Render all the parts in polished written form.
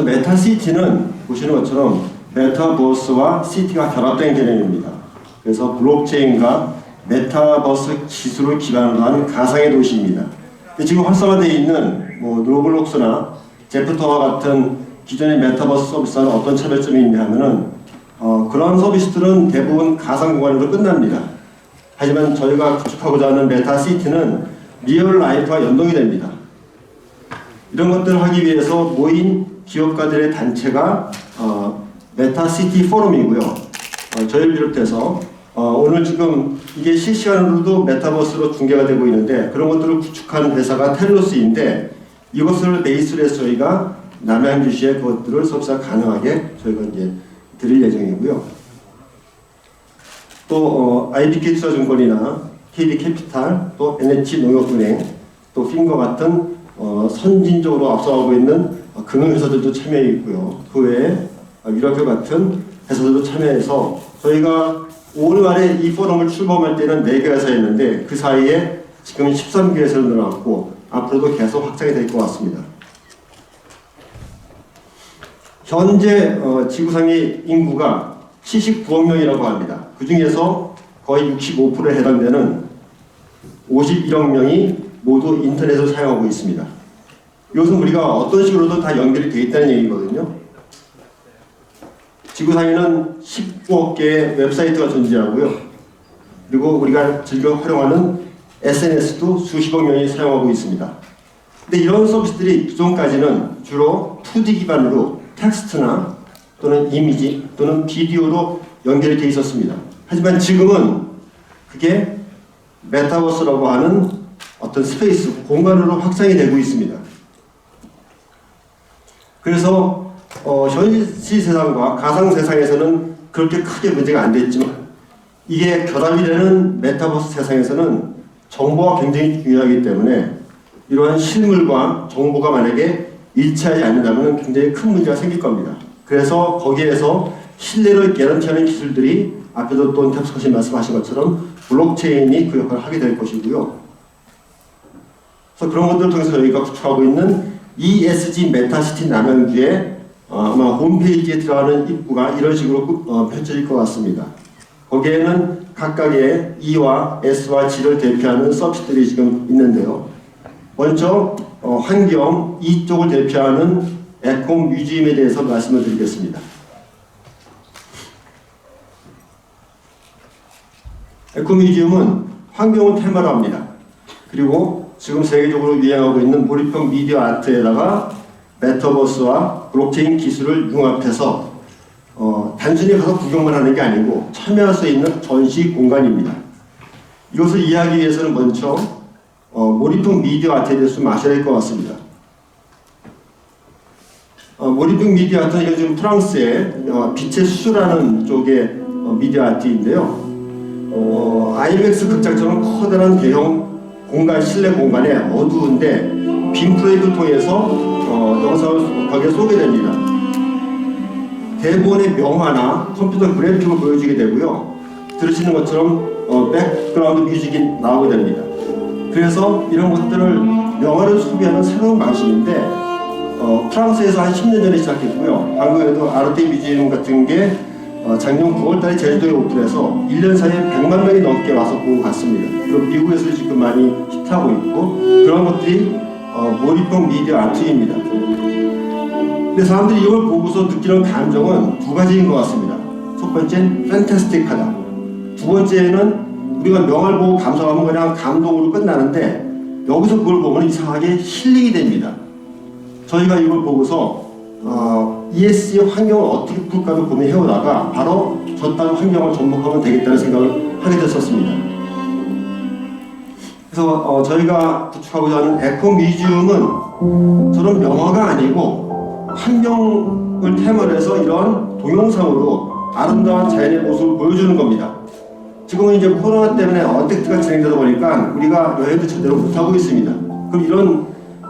그래서 메타시티는 보시는 것처럼 메타버스와 시티가 결합된 개념입니다. 그래서 블록체인과 메타버스 기술을 기반으로 한 가상의 도시입니다. 지금 활성화되어 있는 로블록스나 제프터와 같은 기존의 메타버스 서비스와는 어떤 차별점이 있냐 하면은 그런 서비스들은 대부분 가상 공간으로 끝납니다. 하지만 저희가 구축하고자 하는 메타시티는 리얼 라이프와 연동이 됩니다. 이런 것들을 하기 위해서 모인 기업가들의 단체가 메타시티 포럼이고요. 저희를 비롯해서 오늘 지금 이게 실시간으로도 메타버스로 중계가 되고 있는데 그런 것들을 구축한 회사가 텔로스인데 이것을 베이스로 해서 저희가 남양주시에 그것들을 서비스가 가능하게 저희가 이제 드릴 예정이고요. 또 IBK 투자증권이나 KB캐피탈, 또 NH농협은행, 또 핀과 같은 선진적으로 앞서가고 있는 금융회사들도 참여해 있고요. 그 외에 유라교 같은 회사들도 참여해서 저희가 5월 말에 이 포럼을 출범할 때는 4개 회사였는데 그 사이에 지금 13개 회사로 늘어났고 앞으로도 계속 확장이 될 것 같습니다. 현재 지구상의 인구가 79억 명이라고 합니다. 그 중에서 거의 65%에 해당되는 51억 명이 모두 인터넷을 사용하고 있습니다. 이것은 우리가 어떤 식으로든 다 연결이 되어 있다는 얘기거든요. 지구상에는 19억 개의 웹사이트가 존재하고요. 그리고 우리가 즐겨 활용하는 SNS도 수십억 명이 사용하고 있습니다. 근데 이런 서비스들이 기존까지는 주로 2D 기반으로 텍스트나 또는 이미지 또는 비디오로 연결이 되어 있었습니다. 하지만 지금은 그게 메타버스라고 하는 어떤 스페이스, 공간으로 확장이 되고 있습니다. 그래서 현실 세상과 가상 세상에서는 그렇게 크게 문제가 안 됐지만 이게 결합이 되는 메타버스 세상에서는 정보가 굉장히 중요하기 때문에 이러한 실물과 정보가 만약에 일치하지 않는다면 굉장히 큰 문제가 생길 겁니다. 그래서 거기에서 신뢰를 개런티하는 기술들이 앞에도 또 탭스컷이 말씀하신 것처럼 블록체인이 그 역할을 하게 될 것이고요. 그래서 그런 것들을 통해서 저희가 구축하고 있는 ESG 메타시티 남양주에 아마 홈페이지에 들어가는 입구가 이런 식으로 펼쳐질 것 같습니다. 거기에는 각각의 E와 S와 G를 대표하는 서비스들이 지금 있는데요. 먼저 환경 E 쪽을 대표하는 에코 뮤지엄에 대해서 말씀을 드리겠습니다. 에코 뮤지엄은 환경을 테마로 합니다. 그리고 지금 세계적으로 유행하고 있는 몰입형 미디어 아트에다가 메타버스와 블록체인 기술을 융합해서 단순히 가서 구경만 하는 게 아니고 참여할 수 있는 전시 공간입니다. 이것을 이해하기 위해서는 먼저 몰입형 미디어 아트에 대해서 좀 아셔야 될 것 같습니다. 몰입형 미디어 아트는 이건 지금 프랑스의 빛의 수라는 쪽의 미디어 아트인데요. IMAX 극장처럼 커다란 대형 공간, 실내 공간에 어두운데 빔 프로젝트를 통해서 영상을 거기에 쏘게 됩니다. 대부분의 명화나 컴퓨터 그래픽을 보여주게 되고요. 들으시는 것처럼 백그라운드 뮤직이 나오게 됩니다. 그래서 이런 것들을 명화를 소비하는 새로운 방식인데 프랑스에서 한 10년 전에 시작했고요. 한국에도 아르테 뮤지엄 같은 게 작년 9월달에 제주도에 오픈해서 1년 사이에 100만 명이 넘게 와서 보고 갔습니다. 그리고 미국에서 지금 많이 히트하고 있고 그런 것들이 몰입형 미디어 아트입니다. 근데 사람들이 이걸 보고서 느끼는 감정은 두 가지인 것 같습니다. 첫 번째는 판타스틱하다. 두 번째는 우리가 명화를 보고 감상하면 그냥 감동으로 끝나는데 여기서 그걸 보면 이상하게 힐링이 됩니다. 저희가 이걸 보고서 ESG 환경을 어떻게 풀까를 고민해오다가 바로 저 땅 환경을 접목하면 되겠다는 생각을 하게 됐었습니다. 그래서 저희가 구축하고자 하는 에코 뮤지엄은 저런 명화가 아니고 환경을 테마로 해서 이런 동영상으로 아름다운 자연의 모습을 보여주는 겁니다. 지금은 이제 코로나 때문에 언택트가 진행되다 보니까 우리가 여행도 제대로 못하고 있습니다. 그럼 이런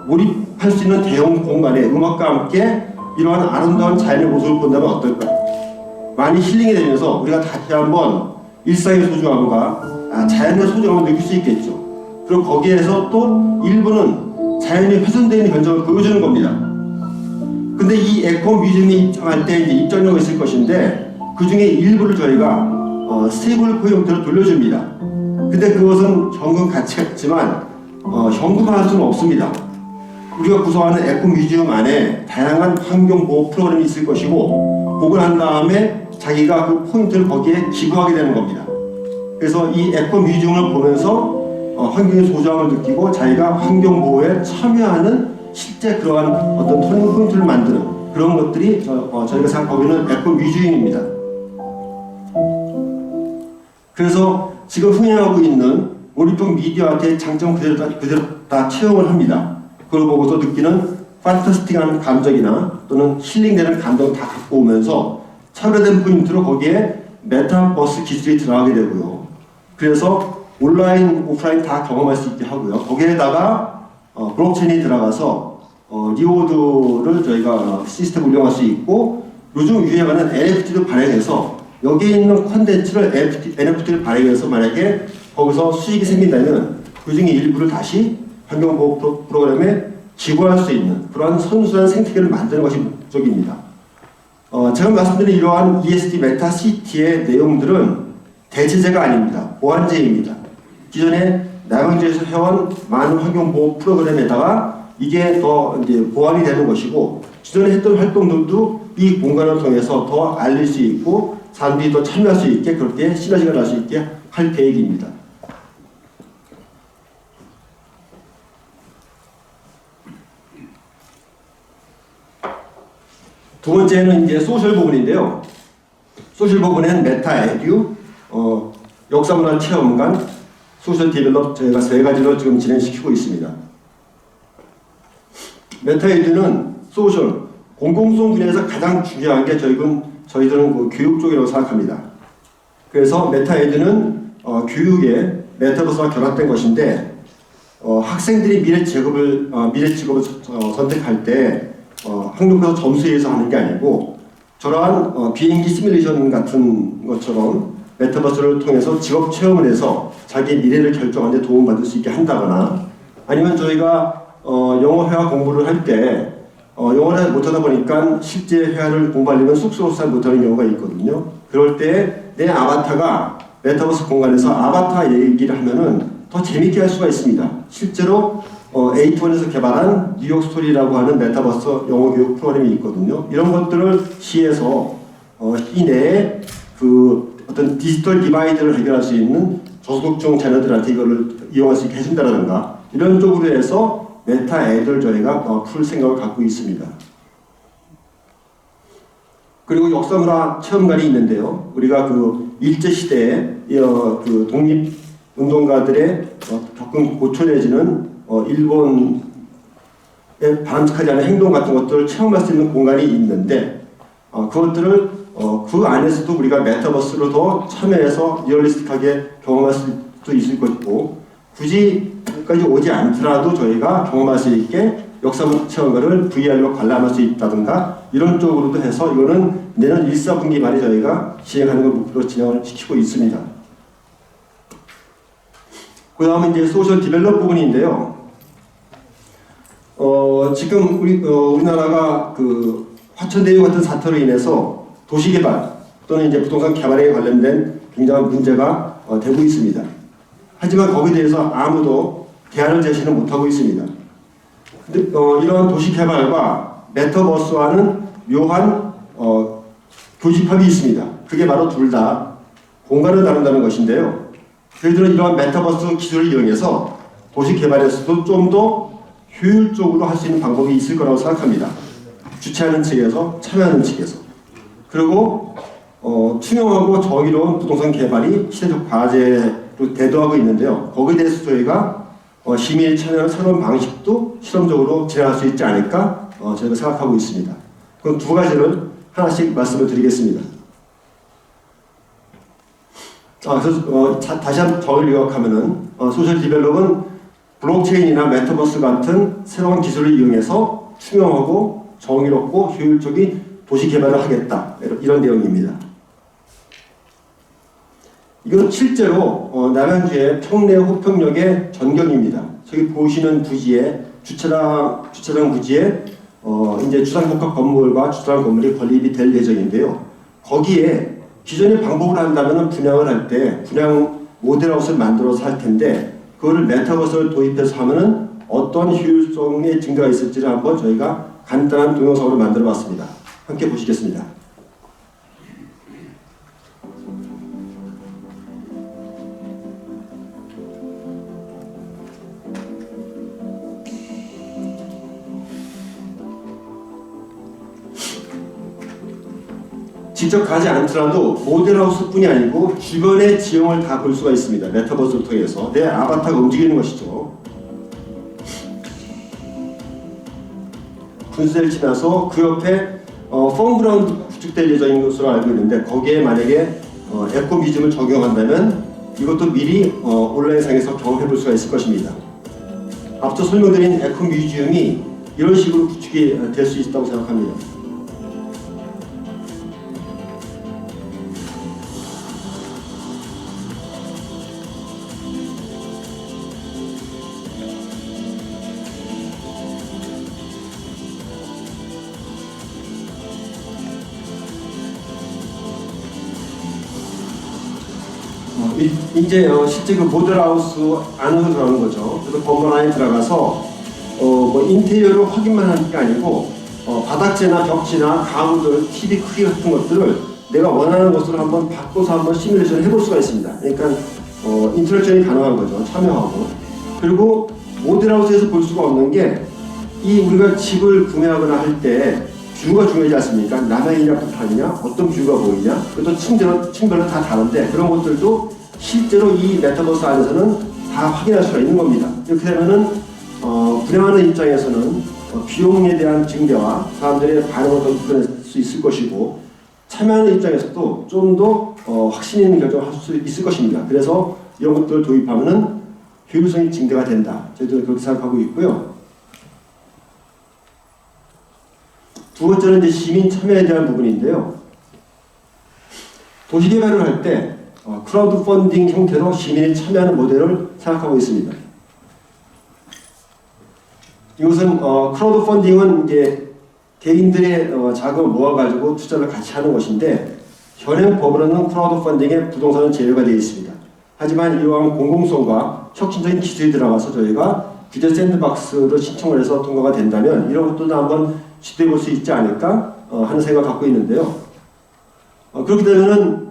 몰입할 수 있는 대형 공간에 음악과 함께 이러한 아름다운 자연의 모습을 본다면 어떨까? 많이 힐링이 되면서 우리가 다시 한번 일상의 소중함과 자연의 소중함을 느낄 수 있겠죠. 그리고 거기에서 또 일부는 자연이 훼손되어 있는 현장을 보여주는 겁니다. 근데 이 에코 뮤지엄에 입장할 때 이제 입장료가 있을 것인데 그 중에 일부를 저희가 스테이블 코인 형태로 돌려줍니다. 근데 그것은 현금 가치가 있지만 현금화할 수는 없습니다. 우리가 구성하는 에코 뮤지엄 안에 다양한 환경 보호 프로그램이 있을 것이고 그걸 한 다음에 자기가 그 포인트를 거기에 기부하게 되는 겁니다. 그래서 이 에코 뮤지엄을 보면서 환경의 소중함을 느끼고 자기가 환경 보호에 참여하는 실제 그러한 어떤 터닝 포인트를 만드는 그런 것들이 저희가 생각하고 있는 에코 뮤지엄입니다. 그래서 지금 흥행하고 있는 몰입형 미디어 아트의 장점 그대로 다 채용을 합니다. 그걸 보고서 느끼는 판타스틱한 감정이나 또는 힐링되는 감정을 다 갖고 오면서 차별화된 포인트로 거기에 메타버스 기술이 들어가게 되고요. 그래서 온라인, 오프라인 다 경험할 수 있게 하고요. 거기에다가 블록체인이 들어가서 리워드를 저희가 시스템 운영할 수 있고 요즘 유행하는 NFT도 발행해서 여기에 있는 콘텐츠를 NFT를 발행해서 만약에 거기서 수익이 생긴다면 그 중에 일부를 다시 환경보호 프로그램에 기부할 수 있는 그러한 선순환 생태계를 만드는 것이 목적입니다. 제가 말씀드린 이러한 ESD 메타시티의 내용들은 대체제가 아닙니다. 보완제입니다. 기존에 남양주에서 해온 많은 환경보호 프로그램에다가 이게 더 이제 보완이 되는 것이고 기존에 했던 활동들도 이 공간을 통해서 더 알릴 수 있고 사람들이 더 참여할 수 있게 그렇게 시너지가 날 수 있게 할 계획입니다. 두 번째는 이제 소셜 부분인데요. 소셜 부분엔 메타 에듀, 역사문화 체험관, 소셜 디벨롭 저희가 세 가지로 지금 진행시키고 있습니다. 메타 에듀는 소셜, 공공성 분야에서 가장 중요한 게 저희들은 그 교육 쪽이라고 생각합니다. 그래서 메타 에듀는 교육에 메타버스와 결합된 것인데 학생들이 미래 직업을 선택할 때 학력에서 점수에 의해서 하는 게 아니고 저러한 비행기 시뮬레이션 같은 것처럼 메타버스를 통해서 직업 체험을 해서 자기의 미래를 결정하는 데 도움받을 수 있게 한다거나 아니면 저희가 영어 회화 공부를 할 때 영어를 못하다 보니까 실제 회화를 공부하려면 쑥스러워서 잘 못하는 경우가 있거든요. 그럴 때 내 아바타가 메타버스 공간에서 아바타 얘기를 하면은 더 재밌게 할 수가 있습니다. 실제로 A2에서 개발한 뉴욕 스토리라고 하는 메타버스 영어 교육 프로그램이 있거든요. 이런 것들을 시에서 시내에 그 어떤 디지털 디바이드를 해결할 수 있는 저소득층 자녀들한테 이거를 이용할 수 있게 해준다라든가 이런 쪽으로 해서 메타 애들 저희가 풀 생각을 갖고 있습니다. 그리고 역사문화 체험관이 있는데요. 우리가 그 일제시대에 그 독립운동가들의 겪은 고초내지는 일본에 바람직하지 않은 행동 같은 것들을 체험할 수 있는 공간이 있는데 그것들을 그 안에서도 우리가 메타버스로 더 참여해서 리얼리스틱하게 경험할 수도 있을 것이고 굳이 여기까지 오지 않더라도 저희가 경험할 수 있게 역사문 체험관을 VR로 관람할 수 있다든가 이런 쪽으로도 해서 이거는 내년 1, 4분기 말에 저희가 진행하는 걸 목표로 진행을 시키고 있습니다. 그 다음에 이제 소셜 디벨롭 부분인데요. 지금 우리나라가 그 화천대유 같은 사태로 인해서 도시개발 또는 이제 부동산 개발에 관련된 굉장한 문제가 되고 있습니다. 하지만 거기에 대해서 아무도 대안을 제시는 못하고 있습니다. 근데 이러한 도시개발과 메타버스와는 묘한 교집합이 있습니다. 그게 바로 둘 다 공간을 다룬다는 것인데요. 저희들은 이러한 메타버스 기술을 이용해서 도시개발에서도 좀 더 효율적으로 할 수 있는 방법이 있을 거라고 생각합니다. 주최하는 측에서 참여하는 측에서 그리고 투명하고 정의로운 부동산 개발이 시대적 과제로 대두하고 있는데요. 거기에 대해서 저희가 시민의 참여하는 새로운 방식도 실험적으로 진행할 수 있지 않을까 저희가 생각하고 있습니다. 그럼 두 가지를 하나씩 말씀을 드리겠습니다. 그래서 다시 한번 정의를 요약하면은 소셜 디벨롭은 블록체인이나 메타버스 같은 새로운 기술을 이용해서 투명하고 정의롭고 효율적인 도시 개발을 하겠다 이런 내용입니다. 이건 실제로 남양주의 평내 호평역의 전경입니다. 저기 보시는 부지에 주차장 부지에 이제 주상복합 건물과 주상 건물이 건립이 될 예정인데요. 거기에 기존의 방법을 한다면 분양을 할 때 분양 모델하우스를 만들어서 할 텐데 그거를 메타버스를 도입해서 하면은 어떤 효율성의 증가가 있을지를 한번 저희가 간단한 동영상으로 만들어 봤습니다. 함께 보시겠습니다. 직접 가지 않더라도 모델하우스뿐이 아니고 주변의 지형을 다 볼 수가 있습니다. 메타버스를 통해서 내 아바타가 움직이는 것이죠. 분수대를 지나서 그 옆에 펀그라운드 구축될 예정인 것으로 알고 있는데 거기에 만약에 에코뮤지엄을 적용한다면 이것도 미리 온라인상에서 경험해 볼 수가 있을 것입니다. 앞서 설명드린 에코뮤지엄이 이런 식으로 구축이 될 수 있다고 생각합니다. 이제 실제 그 모델하우스 안으로 들어가는 거죠. 그래서 건물 안에 들어가서 뭐 인테리어를 확인만 하는 게 아니고 바닥재나 벽지나 가구들, TV 크기 같은 것들을 내가 원하는 것으로 한번 바꿔서 한번 시뮬레이션을 해볼 수가 있습니다. 그러니까 인터랙션이 가능한 거죠. 참여하고. 그리고 모델하우스에서 볼 수가 없는 게 이 우리가 집을 구매하거나 할 때 뷰가 중요하지 않습니까? 남향이냐 북한이냐, 어떤 뷰가 보이냐, 그것도 층별로 다 다른데 그런 것들도 실제로 이 메타버스 안에서는 다 확인할 수가 있는 겁니다. 이렇게 되면은 분양하는 입장에서는 비용에 대한 증대와 사람들의 반응을 더 이끌어낼 수 있을 것이고 참여하는 입장에서도 좀 더 확신 있는 결정을 할 수 있을 것입니다. 그래서 이런 것들을 도입하면은 효율성이 증대가 된다. 저희들은 그렇게 생각하고 있고요. 두 번째는 이제 시민 참여에 대한 부분인데요. 도시개발을 할 때 크라우드 펀딩 형태로 시민이 참여하는 모델을 생각하고 있습니다. 이것은 크라우드 펀딩은 이제 개인들의 자금을 모아가지고 투자를 같이 하는 것인데 현행 법으로는 크라우드 펀딩에 부동산은 제외가 되어 있습니다. 하지만 이러한 공공성과 혁신적인 기술이 들어가서 저희가 규제 샌드박스로 신청을 해서 통과가 된다면 이런 것도 한번 시도해 볼 수 있지 않을까 하는 생각을 갖고 있는데요. 그렇게 되면은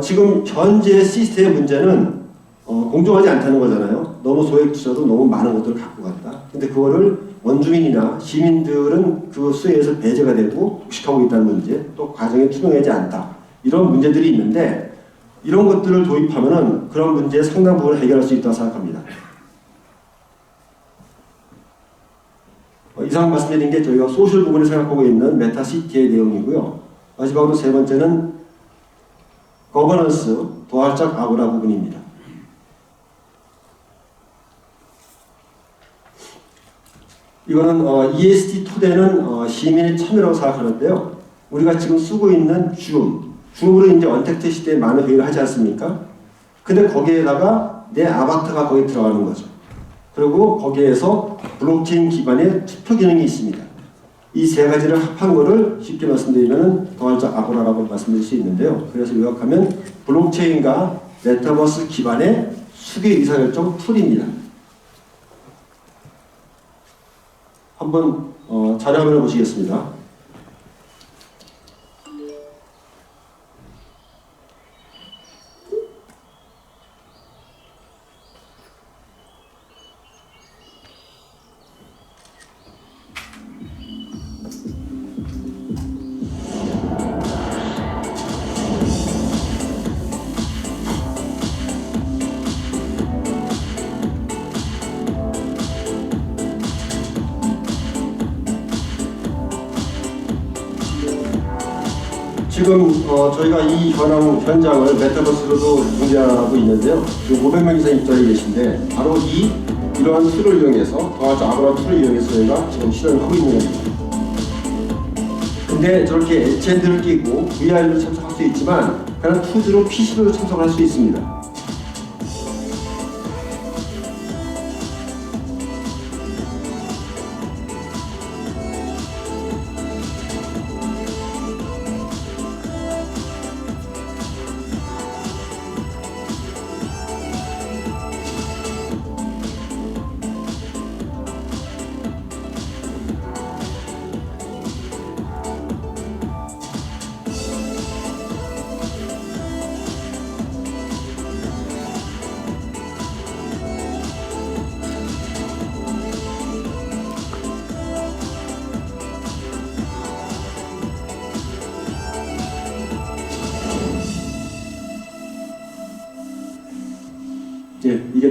지금 현재 시스템의 문제는 공정하지 않다는 거잖아요. 너무 소액 투자도 너무 많은 것들을 갖고 간다. 근데 그거를 원주민이나 시민들은 그 수혜에서 배제가 되고 독식하고 있다는 문제, 또 과정이 투명하지 않다. 이런 문제들이 있는데 이런 것들을 도입하면은 그런 문제의 상당 부분을 해결할 수 있다고 생각합니다. 이상 말씀드린 게 저희가 소셜 부분을 생각하고 있는 메타시티의 내용이고요. 마지막으로 세 번째는 거버넌스, 도활적 아고라 부분입니다. 이거는 EST 토대는 시민의 참여라고 생각하는데요. 우리가 지금 쓰고 있는 줌으로 이제 언택트 시대에 많은 회의를 하지 않습니까? 근데 거기에다가 내 아바타가 거기 들어가는 거죠. 그리고 거기에서 블록체인 기반의 투표 기능이 있습니다. 이 세 가지를 합한 거를 쉽게 말씀드리면 도활적 아고라라고 말씀드릴 수 있는데요. 그래서 요약하면 블록체인과 메타버스 기반의 수기 의사결정 툴입니다. 한번 자료 화면을 보시겠습니다. 지금 저희가 이 현장을 메타버스로도 운영하고 있는데요. 지금 500명 이상 입장이 계신데 바로 이러한 툴을 이용해서 도활적 아고라 툴을 이용해서 저희가 지금 실험을 하고 있는 겁니다. 근데 저렇게 HND를 끼고 VR로 참석할 수 있지만 그냥 2D로 PC로 참석할 수 있습니다.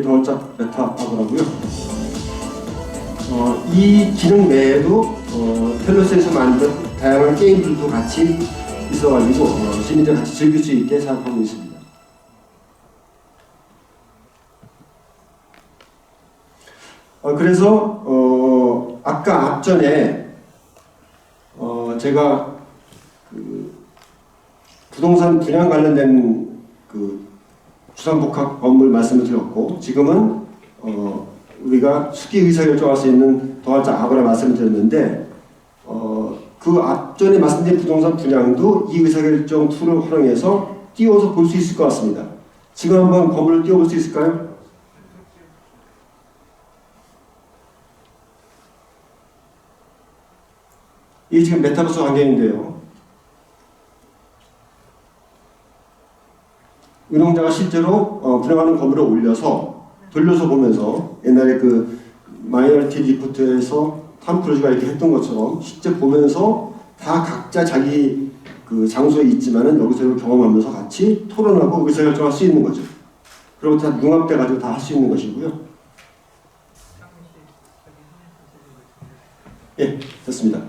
더월적 메타 아고라고요. 이 기능 외에도 텔레스에서 만든 다양한 게임들도 같이 있어가지고 시민들 같이 즐길 수 있게 생각하고 있습니다. 그래서 아까 앞전에 제가 그 부동산 분양 관련된 그 주상복합 건물 말씀을 드렸고, 지금은 우리가 수기 의사결정할 수 있는 더월적 아고라 말씀을 드렸는데, 그 앞전에 말씀드린 부동산 분양도 이 의사결정 툴을 활용해서 띄워서 볼 수 있을 것 같습니다. 지금 한번 건물을 띄워볼 수 있을까요? 이게 지금 메타버스 환경인데요. 운영자가 실제로 분양하는 건물을 올려서 돌려서 보면서 옛날에 그 마이너리티 리포트에서 탐 크루즈가 이렇게 했던 것처럼 실제 보면서 다 각자 자기 그 장소에 있지만은 여기서 이걸 경험하면서 같이 토론하고 의사결정할 수 있는 거죠. 그리고 다 융합돼 가지고 다 할 수 있는 것이고요. 예, 됐습니다.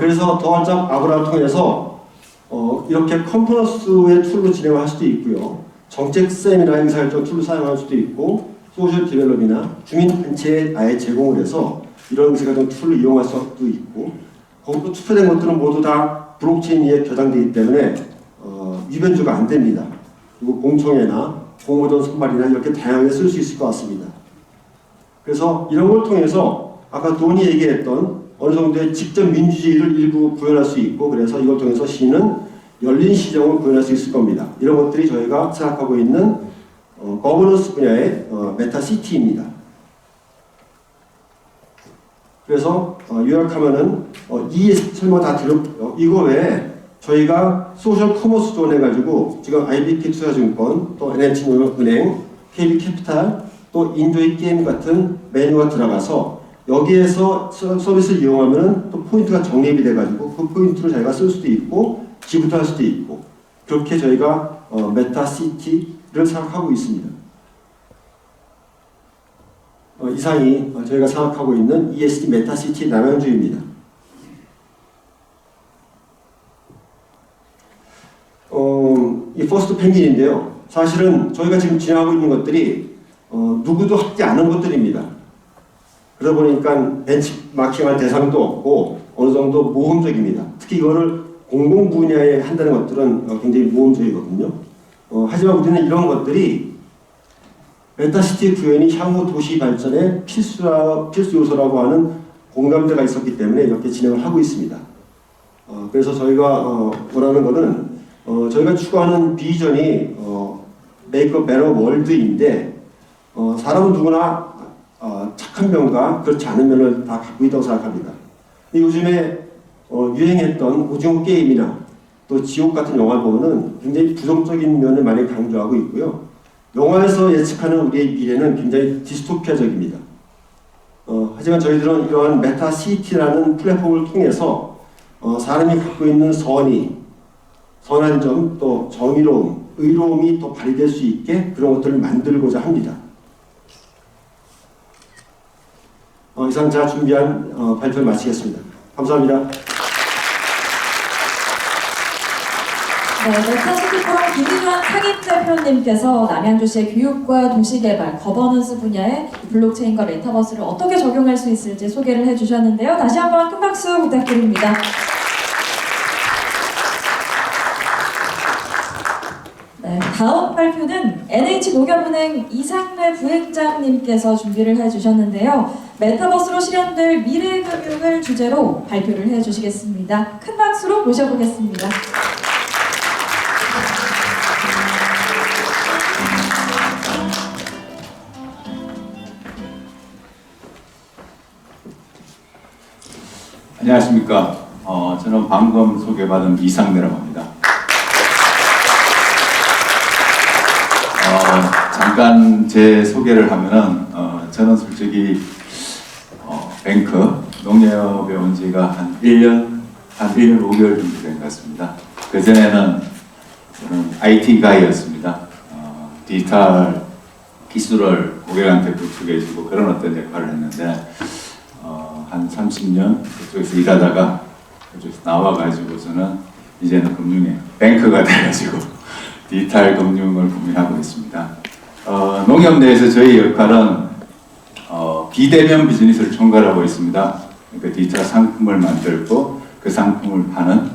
그래서 더월적 아고라를 통해서 이렇게 컨퍼런스의 툴로 진행을 할 수도 있고요. 정책 세미나 의사결정 툴로 사용할 수도 있고, 소셜 디벨롭이나 주민단체에 아예 제공을 해서 이런 의사결정 툴을 이용할 수도 있고, 거기도 투표된 것들은 모두 다 블록체인에 저장되기 때문에 위변조가 안 됩니다. 그리고 공청회나 공모전 선발이나 이렇게 다양하게 쓸 수 있을 것 같습니다. 그래서 이런 걸 통해서 아까 돈이 얘기했던 어느 정도의 직접 민주주의를 일부 구현할 수 있고, 그래서 이걸 통해서 시는 열린 시정을 구현할 수 있을 겁니다. 이런 것들이 저희가 생각하고 있는 거버넌스 분야의 메타시티입니다. 그래서 요약하면은 이 설명 다 드렸고요. 이거 외에 저희가 소셜 커머스 존 해가지고 지금 IBK 투자증권, 또 NH은행, KB캐피탈, 또 인조이 게임 같은 메뉴가 들어가서 여기에서 서비스를 이용하면 또 포인트가 적립이 돼가지고 그 포인트를 저희가 쓸 수도 있고 기부도 할 수도 있고, 그렇게 저희가 메타시티를 생각하고 있습니다. 이상이 저희가 생각하고 있는 ESG 메타시티 남양주입니다. 이 퍼스트 펭귄인데요. 사실은 저희가 지금 진행하고 있는 것들이 누구도 하지 않은 것들입니다. 그러다 보니까 벤치마킹할 대상도 없고 어느 정도 모험적입니다. 특히 이거를 공공 분야에 한다는 것들은 굉장히 모험적이거든요. 하지만 우리는 이런 것들이 메타시티 구현이 향후 도시 발전의 필수 요소라고 하는 공감대가 있었기 때문에 이렇게 진행을 하고 있습니다. 그래서 저희가 원하는 것은 저희가 추구하는 비전이 Make a Better World인데, 사람은 누구나 착한 면과 그렇지 않은 면을 다 갖고 있다고 생각합니다. 요즘에 유행했던 오징어 게임이나 또 지옥 같은 영화 보면은 굉장히 부정적인 면을 많이 강조하고 있고요. 영화에서 예측하는 우리의 미래는 굉장히 디스토피아적입니다. 하지만 저희들은 이러한 메타시티라는 플랫폼을 통해서 사람이 갖고 있는 선한 점, 또 정의로움, 의로움이 더 발휘될 수 있게 그런 것들을 만들고자 합니다. 이상 제가 준비한 발표를 마치겠습니다. 감사합니다. 네, 메타시티 포럼 김희주한 상임대표님께서 남양주시의 교육과 도시개발, 거버넌스 분야의 블록체인과 메타버스를 어떻게 적용할 수 있을지 소개를 해주셨는데요. 다시 한번 큰 박수 부탁드립니다. 네, 다음 발표는 NH농협은행 이상래 부행장님께서 준비를 해주셨는데요. 메타버스로 실현될 미래금융을 주제로 발표를 해주시겠습니다. 큰 박수로 모셔보겠습니다. 안녕하십니까. 저는 방금 소개받은 이상래라고 합니다. 잠깐 제 소개를 하면은 저는 솔직히 뱅크, 농협에 온 지가 한 1년 5개월 정도 된 것 같습니다. 그전에는 저는 IT 가이였습니다. 디지털 기술을 고객한테 구축해주고 그런 어떤 역할을 했는데 한 30년 그쪽에서 일하다가 그쪽에서 나와가지고서는 이제는 금융에 뱅크가 돼가지고 디지털 금융을 고민하고 있습니다. 농협 내에서 저희 역할은 비대면 비즈니스를 총괄하고 있습니다. 그러니까 디지털 상품을 만들고 그 상품을 파는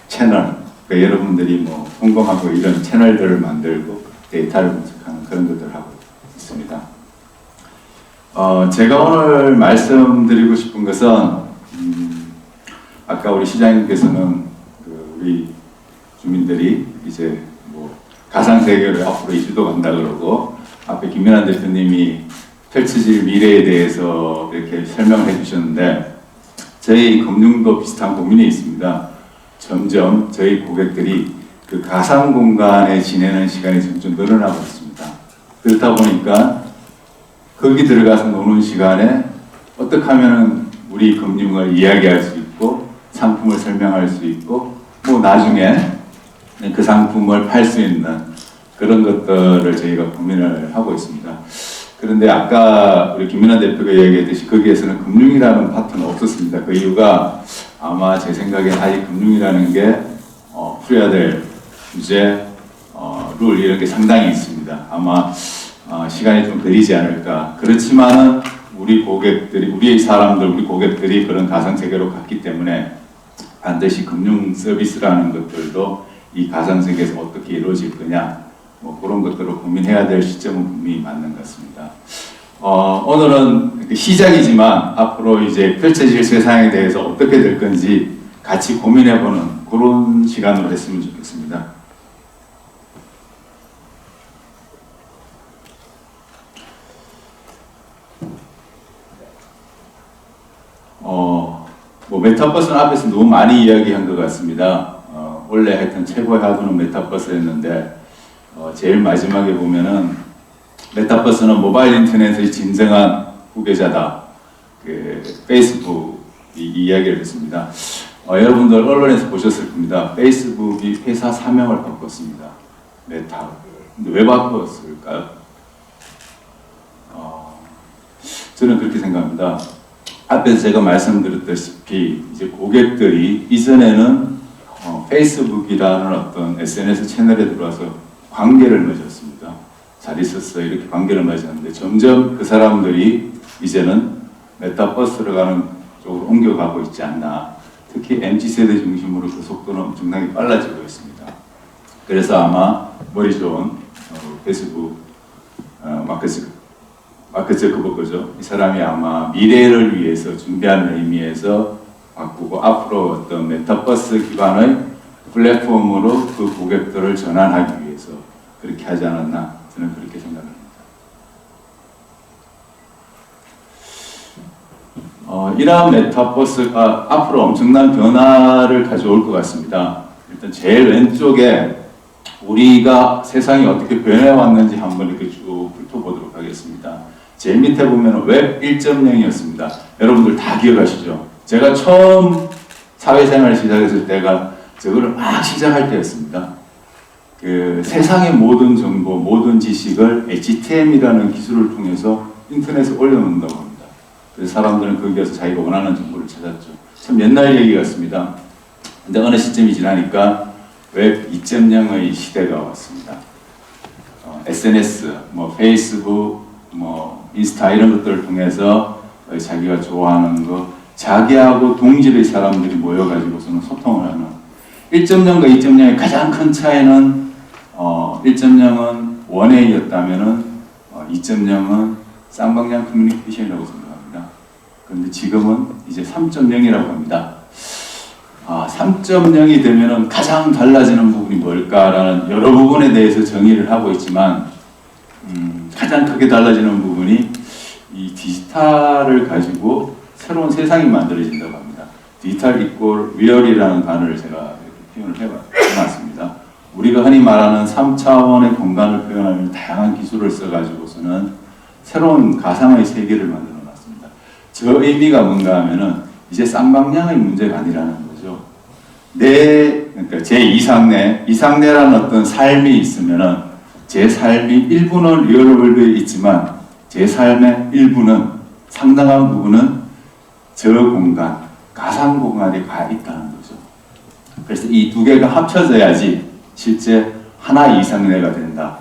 채널, 그러니까 여러분들이 뭐 궁금하고 이런 채널들을 만들고 데이터를 분석하는 그런 것들을 하고 있습니다. 제가 오늘 말씀드리고 싶은 것은 아까 우리 시장님께서는 우리 주민들이 이제 뭐 가상세계로 앞으로 이주도 간다 그러고 앞에 김연한 대표님이 펼쳐질 미래에 대해서 이렇게 설명을 해주셨는데 저희 금융도 비슷한 고민이 있습니다. 점점 저희 고객들이 그 가상 공간에 지내는 시간이 점점 늘어나고 있습니다. 그렇다 보니까 거기 들어가서 노는 시간에 어떻게 하면 우리 금융을 이야기할 수 있고 상품을 설명할 수 있고 뭐 나중에 그 상품을 팔 수 있는 그런 것들을 저희가 고민을 하고 있습니다. 그런데 아까 우리 김민환 대표가 이야기했듯이 거기에서는 금융이라는 파트는 없었습니다. 그 이유가 아마 제 생각에 아직 금융이라는 게 풀어야 될 주제, 룰 이런 게 상당히 있습니다. 아마 시간이 좀 걸리지 않을까. 그렇지만은 우리 고객들이, 우리 사람들, 우리 고객들이 그런 가상세계로 갔기 때문에 반드시 금융 서비스라는 것들도 이 가상세계에서 어떻게 이루어질 거냐, 뭐 그런 것들을 고민해야 될 시점은 분명히 맞는 것 같습니다. 오늘은 시작이지만 앞으로 이제 펼쳐질 세상에 대해서 어떻게 될 건지 같이 고민해보는 그런 시간으로 했으면 좋겠습니다. 뭐 메타버스는 앞에서 너무 많이 이야기한 것 같습니다. 원래 하여튼 최고의 하도는 메타버스였는데 제일 마지막에 보면은 메타버스는 모바일 인터넷의 진정한 후계자다. 그 페이스북이 이야기를 했습니다. 여러분들 언론에서 보셨을 겁니다. 페이스북이 회사 사명을 바꿨습니다. 메타. 근데 왜 바꿨을까요? 저는 그렇게 생각합니다. 앞에서 제가 말씀드렸다시피 이제 고객들이 이전에는 페이스북이라는 어떤 SNS 채널에 들어와서 관계를 맺었습니다. 잘 있었어요. 이렇게 관계를 맺었는데 점점 그 사람들이 이제는 메타버스로 가는 쪽으로 옮겨가고 있지 않나. 특히 MZ세대 중심으로 그 속도는 엄청나게 빨라지고 있습니다. 그래서 아마 머리 좋은 페이스북 마크 저커버그죠. 이 사람이 아마 미래를 위해서 준비하는 의미에서 바꾸고 앞으로 어떤 메타버스 기반의 플랫폼으로 그 고객들을 전환하기 위해서 그렇게 하지 않았나 저는 그렇게 생각합니다. 이러한 메타버스가 앞으로 엄청난 변화를 가져올 것 같습니다. 일단 제일 왼쪽에 우리가 세상이 어떻게 변해왔는지 한번 이렇게 쭉 훑어보도록 하겠습니다. 제일 밑에 보면 웹 1.0이었습니다. 여러분들 다 기억하시죠? 제가 처음 사회생활을 시작했을 때가 저거를 막 시작할 때였습니다. 그 세상의 모든 정보, 모든 지식을 HTML이라는 기술을 통해서 인터넷에 올려놓는다고 합니다. 그래서 사람들은 거기에서 자기가 원하는 정보를 찾았죠. 참 옛날 얘기 같습니다. 근데 어느 시점이 지나니까 웹 2.0의 시대가 왔습니다. SNS, 뭐 페이스북, 뭐 인스타 이런 것들을 통해서 자기가 좋아하는 거, 자기하고 동질의 사람들이 모여가지고서는 소통을 하는 1.0과 2.0의 가장 큰 차이는 1.0은 원웨이였다면은 2.0은 쌍방향 커뮤니케이션이라고 생각합니다. 그런데 지금은 이제 3.0이라고 합니다. 3.0이 되면은 가장 달라지는 부분이 뭘까라는 여러 부분에 대해서 정의를 하고 있지만 가장 크게 달라지는 부분이 이 디지털을 가지고 새로운 세상이 만들어진다고 합니다. 디지털 이꼴 리얼이라는 단어를 제가 이렇게 표현을 해놨습니다. 우리가 흔히 말하는 3차원의 공간을 표현하는 다양한 기술을 써가지고서는 새로운 가상의 세계를 만들어 놨습니다. 저 의미가 뭔가 하면은 이제 쌍방향의 문제가 아니라는 거죠. 내 그러니까 제 이상내라는 어떤 삶이 있으면은 제 삶이 일부는 리얼월드에 있지만 제 삶의 일부는 상당한 부분은 저 공간, 가상 공간에 가 있다는 거죠. 그래서 이 두 개가 합쳐져야지 실제 하나 이상내가 된다.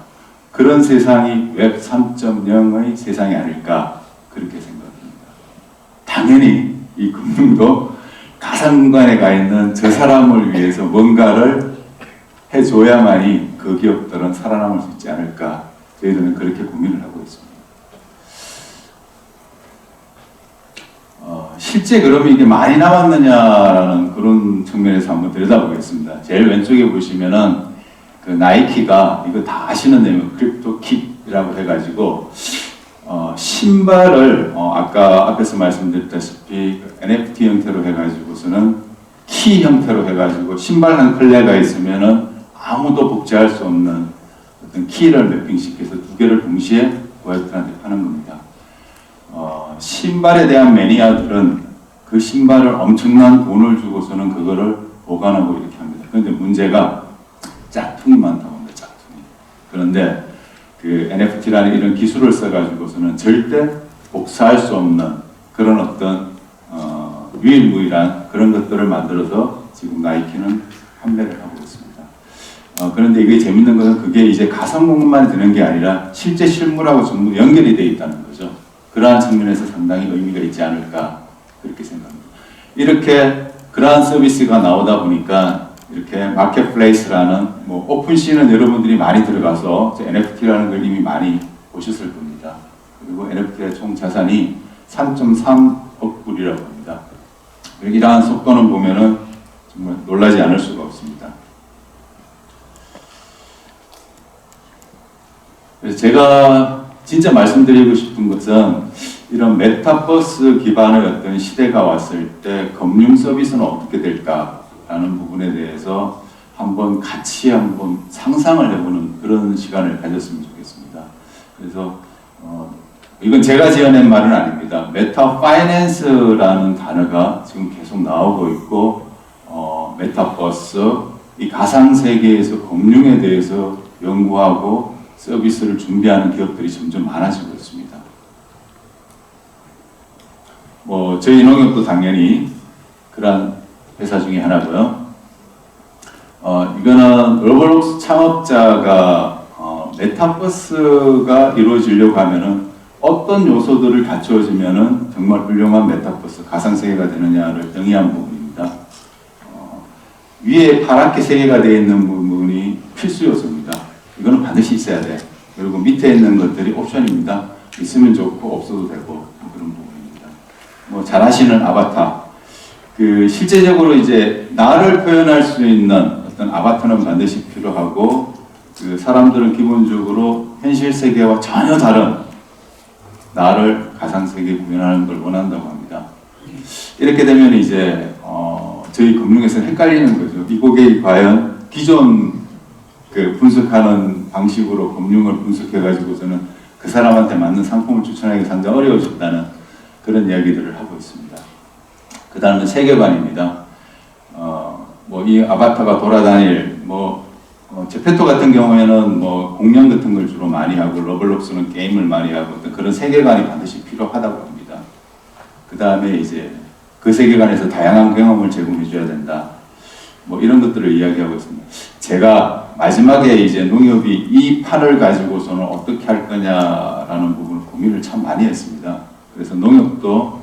그런 세상이 웹 3.0의 세상이 아닐까 그렇게 생각합니다. 당연히 이 금융도 가상 공간에 가 있는 저 사람을 위해서 뭔가를 해줘야만이 그 기업들은 살아남을 수 있지 않을까 저희들은 그렇게 고민을 하고 있습니다. 실제 그러면 이게 많이 남았느냐라는 그런 측면에서 한번 들여다보겠습니다. 제일 왼쪽에 보시면은 그 나이키가 이거 다 아시는 내용 크립토 킥이라고 해가지고 신발을 아까 앞에서 말씀드렸다시피 NFT 형태로 해가지고서는 키 형태로 해가지고 신발 한 컬레가 있으면은 아무도 복제할 수 없는 어떤 키를 매핑시켜서 두 개를 동시에 고객들한테 파는 겁니다. 신발에 대한 매니아들은 그 신발을 엄청난 돈을 주고서는 그거를 보관하고 이렇게 합니다. 그런데 문제가 짝퉁이 많다고 합니다. 짝퉁이. 그런데 그 NFT라는 이런 기술을 써가지고서는 절대 복사할 수 없는 그런 어떤 유일무이한 그런 것들을 만들어서 지금 나이키는 판매를 하고 있습니다. 그런데 이게 재밌는 것은 그게 이제 가상 공간만 드는 게 아니라 실제 실물하고 전부 연결이 되어 있다는 거죠. 그러한 측면에서 상당히 의미가 있지 않을까 그렇게 생각합니다. 이렇게 그러한 서비스가 나오다 보니까 이렇게 마켓플레이스라는 뭐 오픈시는 여러분들이 많이 들어가서 NFT라는 걸 이미 많이 보셨을 겁니다. 그리고 NFT의 총 자산이 3.3억 불이라고 합니다. 이러한 속도는 보면은 정말 놀라지 않을 수가 없습니다. 그래서 제가 진짜 말씀드리고 싶은 것은 이런 메타버스 기반의 어떤 시대가 왔을 때 금융 서비스는 어떻게 될까라는 부분에 대해서 한번 같이 한번 상상을 해보는 그런 시간을 가졌으면 좋겠습니다. 그래서 이건 제가 지어낸 말은 아닙니다. 메타 파이낸스라는 단어가 지금 계속 나오고 있고 메타버스, 이 가상 세계에서 금융에 대해서 연구하고 서비스를 준비하는 기업들이 점점 많아지고 있습니다. 저희 농협도 당연히 그런 회사 중에 하나고요. 이거는 로블록스 창업자가 메타버스가 이루어지려고 하면은 어떤 요소들을 갖추어지면은 정말 훌륭한 메타버스 가상세계가 되느냐를 정의한 부분입니다. 위에 파랗게 세계가 되어 있는 부분이 필수 요소입니다. 이거는 반드시 있어야 돼. 그리고 밑에 있는 것들이 옵션입니다. 있으면 좋고 없어도 되고 그런 부분입니다. 잘 아시는 아바타. 실제적으로 이제 나를 표현할 수 있는 어떤 아바타는 반드시 필요하고 사람들은 기본적으로 현실 세계와 전혀 다른 나를 가상 세계에 구현하는 걸 원한다고 합니다. 이렇게 되면 이제 저희 금융에서는 헷갈리는 거죠. 이 고객이 과연 기존 분석하는 방식으로 금융을 분석해가지고서는 그 사람한테 맞는 상품을 추천하기 상당히 어려워졌다는 그런 이야기들을 하고 있습니다. 그 다음은 세계관입니다. 이 아바타가 돌아다닐, 제페토 같은 경우에는 공연 같은 걸 주로 많이 하고, 로블록스는 게임을 많이 하고, 어떤 그런 세계관이 반드시 필요하다고 합니다. 그 다음에 이제 그 세계관에서 다양한 경험을 제공해줘야 된다. 이런 것들을 이야기하고 있습니다. 제가 마지막에 이제 농협이 이 판을 가지고서는 어떻게 할 거냐라는 부분을 고민을 참 많이 했습니다. 그래서 농협도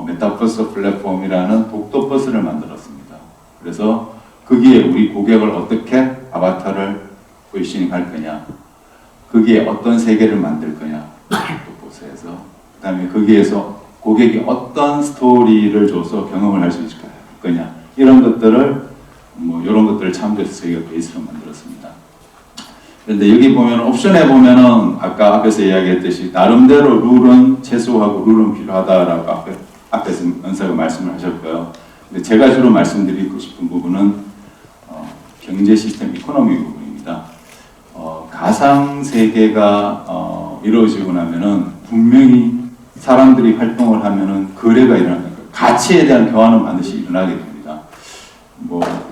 메타버스 플랫폼이라는 독도 버스를 만들었습니다. 그래서 거기에 우리 고객을 어떻게 아바타를 포지셔닝 할 거냐, 거기에 어떤 세계를 만들 거냐, 독도 버스에서 그 다음에 거기에서 고객이 어떤 스토리를 줘서 경험을 할 수 있을 거냐, 이런 것들을 이런 것들을 참고해서 저희가 베이스로 만들었습니다. 그런데 여기 보면 옵션에 보면은 아까 앞에서 이야기했듯이 나름대로 룰은 최소화하고 룰은 필요하다라고 앞에서 은사가 말씀을 하셨고요. 근데 제가 주로 말씀드리고 싶은 부분은 경제 시스템 이코노미 부분입니다. 가상 세계가 이루어지고 나면은 분명히 사람들이 활동을 하면은 거래가 일어나는 거예요. 가치에 대한 교환은 반드시 일어나게 됩니다.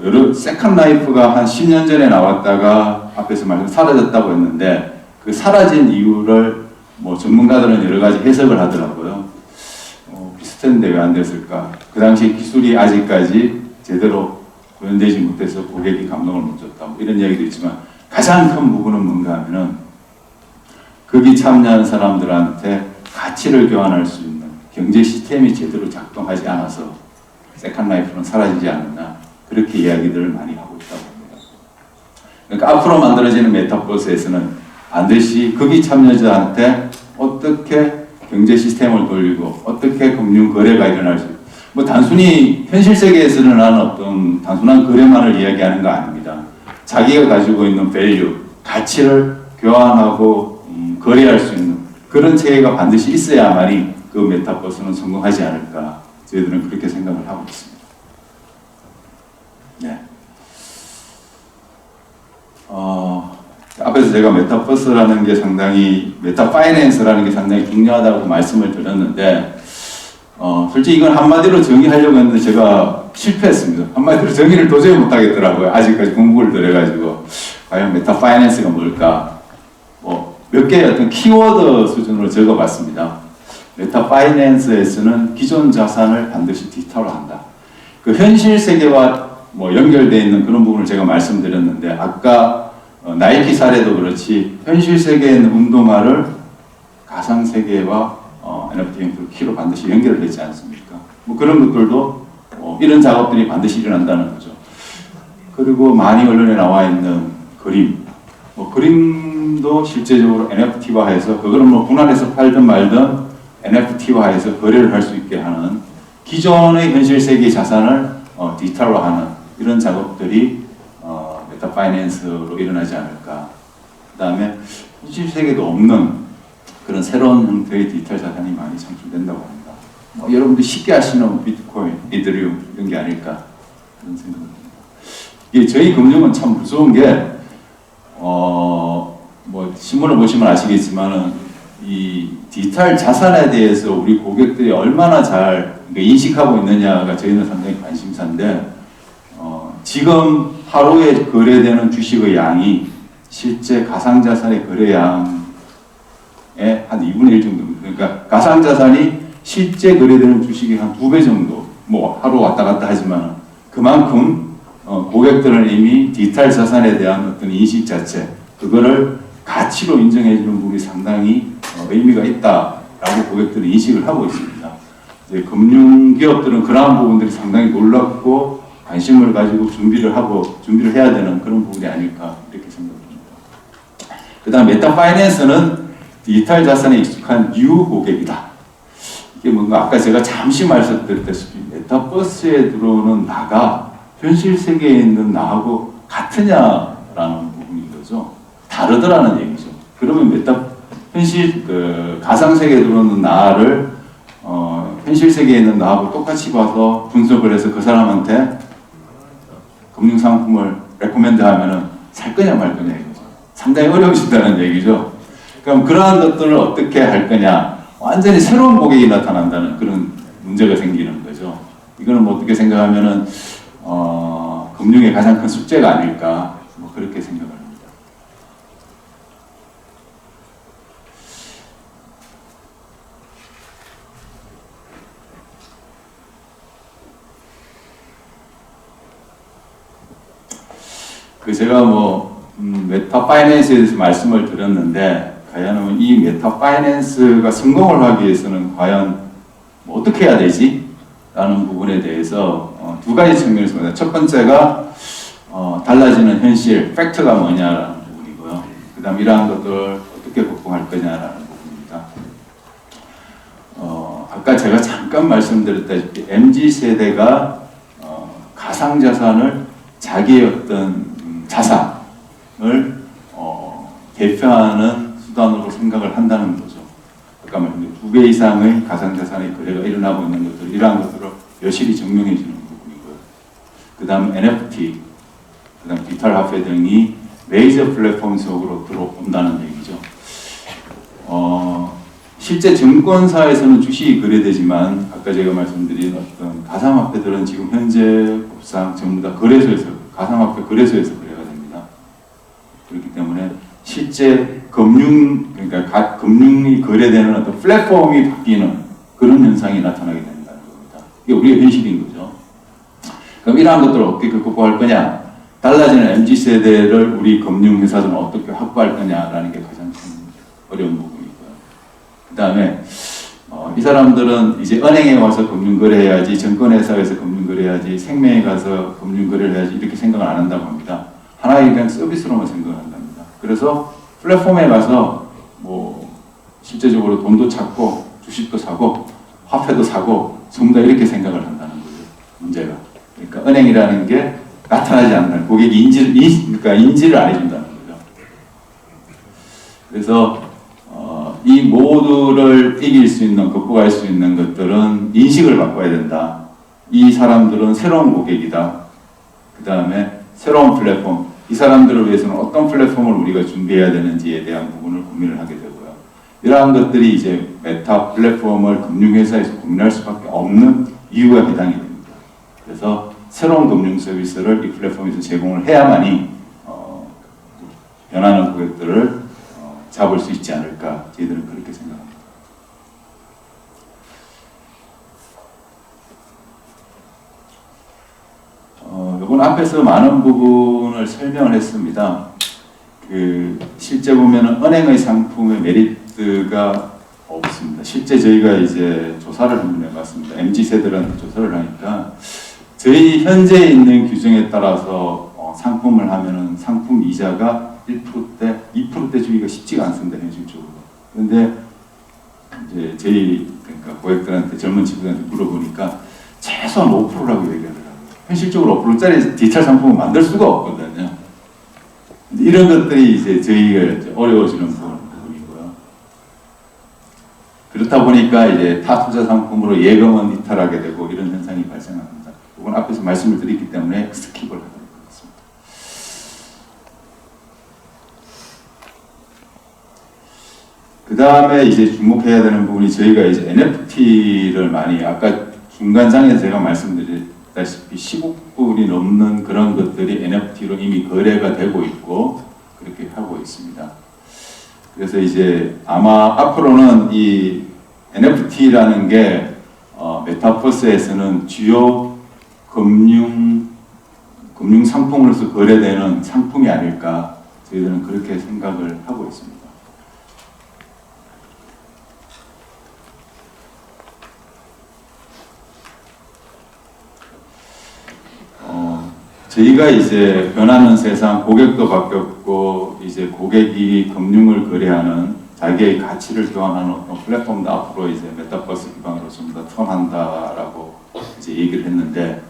여러 세컨 라이프가 한 10년 전에 나왔다가 앞에서 말씀 사라졌다고 했는데 그 사라진 이유를 뭐 전문가들은 여러 가지 해석을 하더라고요. 비슷한데 왜 안 됐을까? 그 당시 기술이 아직까지 제대로 구현되지 못해서 고객이 감동을 못 줬다. 뭐 이런 이야기도 있지만 가장 큰 부분은 뭔가 하면은 거기 참여하는 사람들한테 가치를 교환할 수 있는 경제 시스템이 제대로 작동하지 않아서 세컨 라이프는 사라지지 않았나 그렇게 이야기들을 많이 하고 있다고 합니다. 그러니까 앞으로 만들어지는 메타버스에서는 반드시 거기 참여자한테 어떻게 경제 시스템을 돌리고 어떻게 금융 거래가 일어날 수 있고 뭐 단순히 현실 세계에서는 하는 어떤 단순한 거래만을 이야기하는 거 아닙니다. 자기가 가지고 있는 밸류, 가치를 교환하고 거래할 수 있는 그런 체계가 반드시 있어야만이 그 메타버스는 성공하지 않을까 저희들은 그렇게 생각을 하고 있습니다. 네. 앞에서 제가 메타버스라는 게 상당히 메타파이낸스라는 게 상당히 중요하다고 말씀을 드렸는데 솔직히 이건 한마디로 정의하려고 했는데 제가 실패했습니다. 한마디로 정의를 도저히 못하겠더라고요. 아직까지 공부를 덜 해가지고 과연 메타파이낸스가 뭘까 몇 개의 어떤 키워드 수준으로 적어봤습니다. 메타파이낸스에서는 기존 자산을 반드시 디지털화한다. 그 현실 세계와 뭐 연결되어 있는 그런 부분을 제가 말씀드렸는데 아까 나이키 사례도 그렇지 현실 세계에 있는 운동화를 가상 세계와 NFT 키로 반드시 연결을 했지 않습니까? 뭐 그런 것들도 이런 작업들이 반드시 일어난다는 거죠. 그리고 많이 언론에 나와 있는 그림, 그림도 실제적으로 NFT화해서 그거는 뭐 분할해서 팔든 말든 NFT화해서 거래를 할 수 있게 하는 기존의 현실 세계 자산을 디지털화하는 이런 작업들이 메타파이낸스로 일어나지 않을까. 그 다음에 현실 세계도 없는 그런 새로운 형태의 디지털 자산이 많이 창출된다고 합니다. 여러분들이 쉽게 아시는 비트코인, 이더리움 이런 게 아닐까 그런 생각입니다. 이게 저희 금융은 참 무서운 게 뭐 신문을 보시면 아시겠지만은 이 디지털 자산에 대해서 우리 고객들이 얼마나 잘 인식하고 있느냐가 저희는 상당히 관심사인데 지금 하루에 거래되는 주식의 양이 실제 가상자산의 거래 양의 한 2분의 1 정도입니다. 그러니까 가상자산이 실제 거래되는 주식의 한 2배 정도 뭐 하루 왔다 갔다 하지만 그만큼 고객들은 이미 디지털 자산에 대한 어떤 인식 자체 그거를 가치로 인정해 주는 부분이 상당히 의미가 있다라고 고객들은 인식을 하고 있습니다. 이제 금융기업들은 그러한 부분들이 상당히 놀랍고 관심을 가지고 준비를 해야 되는 그런 부분이 아닐까 이렇게 생각합니다. 그 다음 메타파이낸스는 디지털 자산에 익숙한 뉴 고객이다. 이게 뭔가 아까 제가 잠시 말씀드렸다시피 메타버스에 들어오는 나가 현실 세계에 있는 나하고 같으냐라는 부분인 거죠. 다르더라는 얘기죠. 그러면 현실 가상 세계에 들어오는 나를 현실 세계에 있는 나하고 똑같이 봐서 분석을 해서 그 사람한테 금융 상품을 레코멘드하면은 살 거냐 말 거냐 이거죠. 상당히 어려우시다는 얘기죠. 그럼 그러한 것들을 어떻게 할 거냐? 완전히 새로운 고객이 나타난다는 그런 문제가 생기는 거죠. 이거는 뭐 어떻게 생각하면은 금융의 가장 큰 숙제가 아닐까 뭐 그렇게 생각을 합니다. 제가 메타파이낸스에 대해서 말씀을 드렸는데 과연 이 메타파이낸스가 성공을 하기 위해서는 과연 어떻게 해야 되지? 라는 부분에 대해서 두 가지 측면에서 봅니다. 첫 번째가 달라지는 현실, 팩트가 뭐냐라는 부분이고요. 그 다음 이러한 것들 어떻게 극복할 거냐라는 부분입니다. 아까 제가 잠깐 말씀드렸다시피 MZ세대가 가상자산을 자기의 어떤 자산을 대표하는 수단으로 생각을 한다는 거죠. 아까 말씀 2배 이상의 가상자산의 거래가 일어나고 있는 것들, 이러한 것들을 여실히 증명해 주는 부분이고요. 그 다음 NFT, 그 다음 디지털 화폐 등이 메이저 플랫폼 속으로 들어온다는 얘기죠. 실제 증권사에서는 주식이 거래되지만 아까 제가 말씀드린 어떤 가상화폐들은 지금 현재 법상 전부 다 거래소에서 가상화폐 거래소에서 거래가 됩니다. 그렇기 때문에 실제 그러니까 금융이 거래되는 어떤 플랫폼이 바뀌는 그런 현상이 나타나게 된다는 겁니다. 이게 우리의 현실인 거죠. 그럼 이러한 것들을 어떻게 극복할 거냐? 달라지는 MZ세대를 우리 금융회사들은 어떻게 확보할 거냐라는 게 가장 큰 어려운 부분이고요. 그 다음에 이 사람들은 이제 은행에 와서 금융거래해야지, 증권회사에서 금융거래해야지, 생명에 가서 금융거래를 해야지 이렇게 생각을 안 한다고 합니다. 하나의 그냥 서비스로만 생각을 한답니다. 그래서 플랫폼에 가서 뭐 실제적으로 돈도 찾고 주식도 사고 화폐도 사고 전부 다 이렇게 생각을 한다는 거죠. 문제가. 그러니까 은행이라는 게 나타나지 않는 고객이 인지를 안 해준다는 거죠. 그래서 이 모두를 이길 수 있는, 극복할 수 있는 것들은 인식을 바꿔야 된다. 이 사람들은 새로운 고객이다. 그 다음에 새로운 플랫폼, 이 사람들을 위해서는 어떤 플랫폼을 우리가 준비해야 되는지에 대한 부분을 고민을 하게 되고요. 이러한 것들이 이제 메타 플랫폼을 금융회사에서 고민할 수밖에 없는 이유가 해당이 됩니다. 그래서 새로운 금융 서비스를 이 플랫폼에서 제공을 해야만이 변하는 고객들을 잡을 수 있지 않을까, 저희들은 그렇게 생각합니다. 이번 앞에서 많은 부분을 설명을 했습니다. 실제 보면은 은행의 상품의 메리트가 없습니다. 실제 저희가 이제 조사를 한번 해봤습니다. MZ세대들한테 조사를 하니까 저희 현재 있는 규정에 따라서 상품을 하면은 상품 이자가 1%대, 2%대 주기가 쉽지가 않습니다, 현실적으로. 그런데 이제 그러니까 고객들한테, 젊은 친구들한테 물어보니까 최소한 5%라고 얘기하더라고요. 현실적으로 5%짜리 디지털 상품을 만들 수가 없거든요. 이런 것들이 이제 저희가 어려워지는 부분이고요. 그렇다 보니까 이제 타투자 상품으로 예금은 이탈하게 되고 이런 현상이 발생합니다. 이건 앞에서 말씀을 드렸기 때문에 스킵을 하도록 하겠습니다. 그 다음에 이제 주목해야 되는 부분이 저희가 이제 NFT를 많이 아까 중간장에서 제가 말씀드렸다시피 10억불이 넘는 그런 것들이 NFT로 이미 거래가 되고 있고 그렇게 하고 있습니다. 그래서 이제 아마 앞으로는 이 NFT라는 게 메타버스에서는 주요 금융 상품으로서 거래되는 상품이 아닐까 저희들은 그렇게 생각을 하고 있습니다. 저희가 이제 변하는 세상, 고객도 바뀌었고 이제 고객이 금융을 거래하는 자기의 가치를 교환하는 어떤 플랫폼도 앞으로 이제 메타버스 기반으로 전부 다 턴한다라고 이제 얘기를 했는데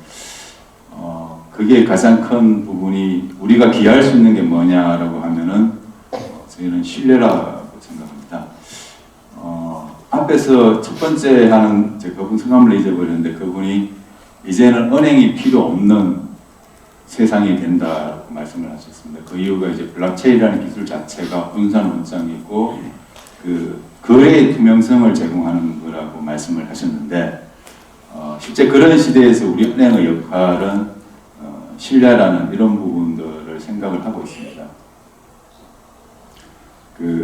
그게 가장 큰 부분이 우리가 기여할 수 있는 게 뭐냐라고 하면은 저희는 신뢰라고 생각합니다. 앞에서 첫 번째 하는 그분 성함을 잊어버렸는데 그분이 이제는 은행이 필요 없는 세상이 된다고 말씀을 하셨습니다. 그 이유가 이제 블록체인이라는 기술 자체가 분산 원장이고 그 거래의 투명성을 제공하는 거라고 말씀을 하셨는데 실제 그런 시대에서 우리 은행의 역할은 신뢰라는 이런 부분들을 생각을 하고 있습니다.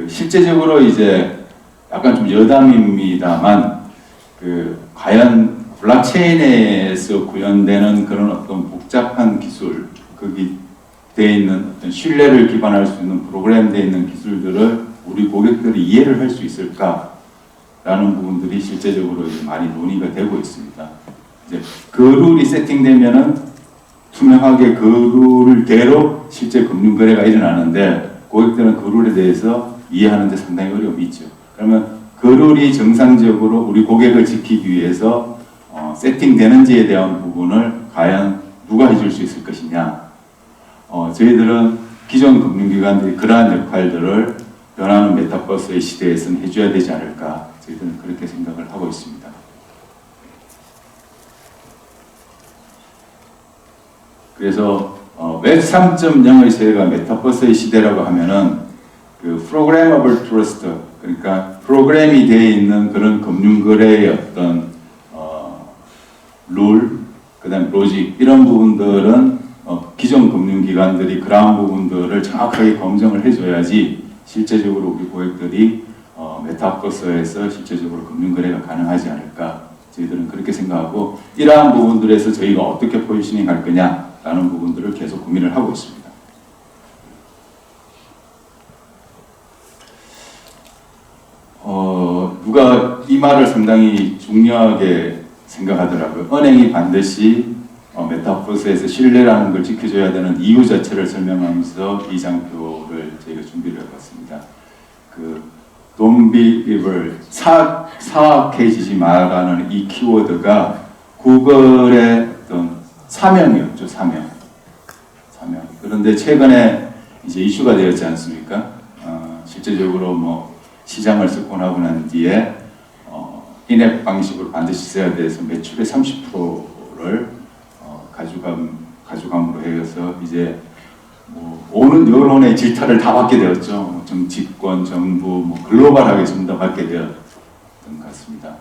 실제적으로 이제 약간 좀 여담입니다만 과연 블록체인에서 구현되는 그런 어떤 복잡한 기술, 거기 되어 있는 어떤 신뢰를 기반할 수 있는 프로그램되어 있는 기술들을 우리 고객들이 이해를 할 수 있을까라는 부분들이 실제적으로 이제 많이 논의가 되고 있습니다. 이제 그 룰이 세팅되면은 투명하게 그 룰대로 실제 금융거래가 일어나는데 고객들은 그 룰에 대해서 이해하는 데 상당히 어려움이 있죠. 그러면 그 룰이 정상적으로 우리 고객을 지키기 위해서 세팅되는지에 대한 부분을 과연 누가 해줄 수 있을 것이냐. 저희들은 기존 금융기관들이 그러한 역할들을 변하는 메타버스의 시대에서는 해줘야 되지 않을까. 저희들은 그렇게 생각을 하고 있습니다. 그래서 웹 3.0의 세대가 메타버스의 시대라고 하면은 그 프로그래머블 트러스트 그러니까 프로그램이 되어 있는 그런 금융거래의 어떤 룰, 그다음 로직 이런 부분들은 기존 금융기관들이 그러한 부분들을 정확하게 검증을 해줘야지 실제적으로 우리 고객들이 메타버스에서 실제적으로 금융거래가 가능하지 않을까 저희들은 그렇게 생각하고 이러한 부분들에서 저희가 어떻게 포지셔닝 할 거냐라는 부분들을 계속 고민을 하고 있습니다. 누가 이 말을 상당히 중요하게 생각하더라고요. 은행이 반드시 메타버스에서 신뢰라는 걸 지켜줘야 되는 이유 자체를 설명하면서 이 장표를 저희가 준비를 해봤습니다. Don't be evil, 사악해지지 마라는 이 키워드가 구글의 어떤 사명이었죠, 사명. 그런데 최근에 이제 이슈가 되었지 않습니까? 실제적으로 뭐 시장을 석권하고 난 뒤에 인앱 방식으로 반드시 써야 돼서 매출의 30%를 가져감으로 해서 이제 뭐 오는 여론의 질타를 다 받게 되었죠. 정치권, 정부, 뭐 글로벌하게 전부 다 받게 되었던 것 같습니다.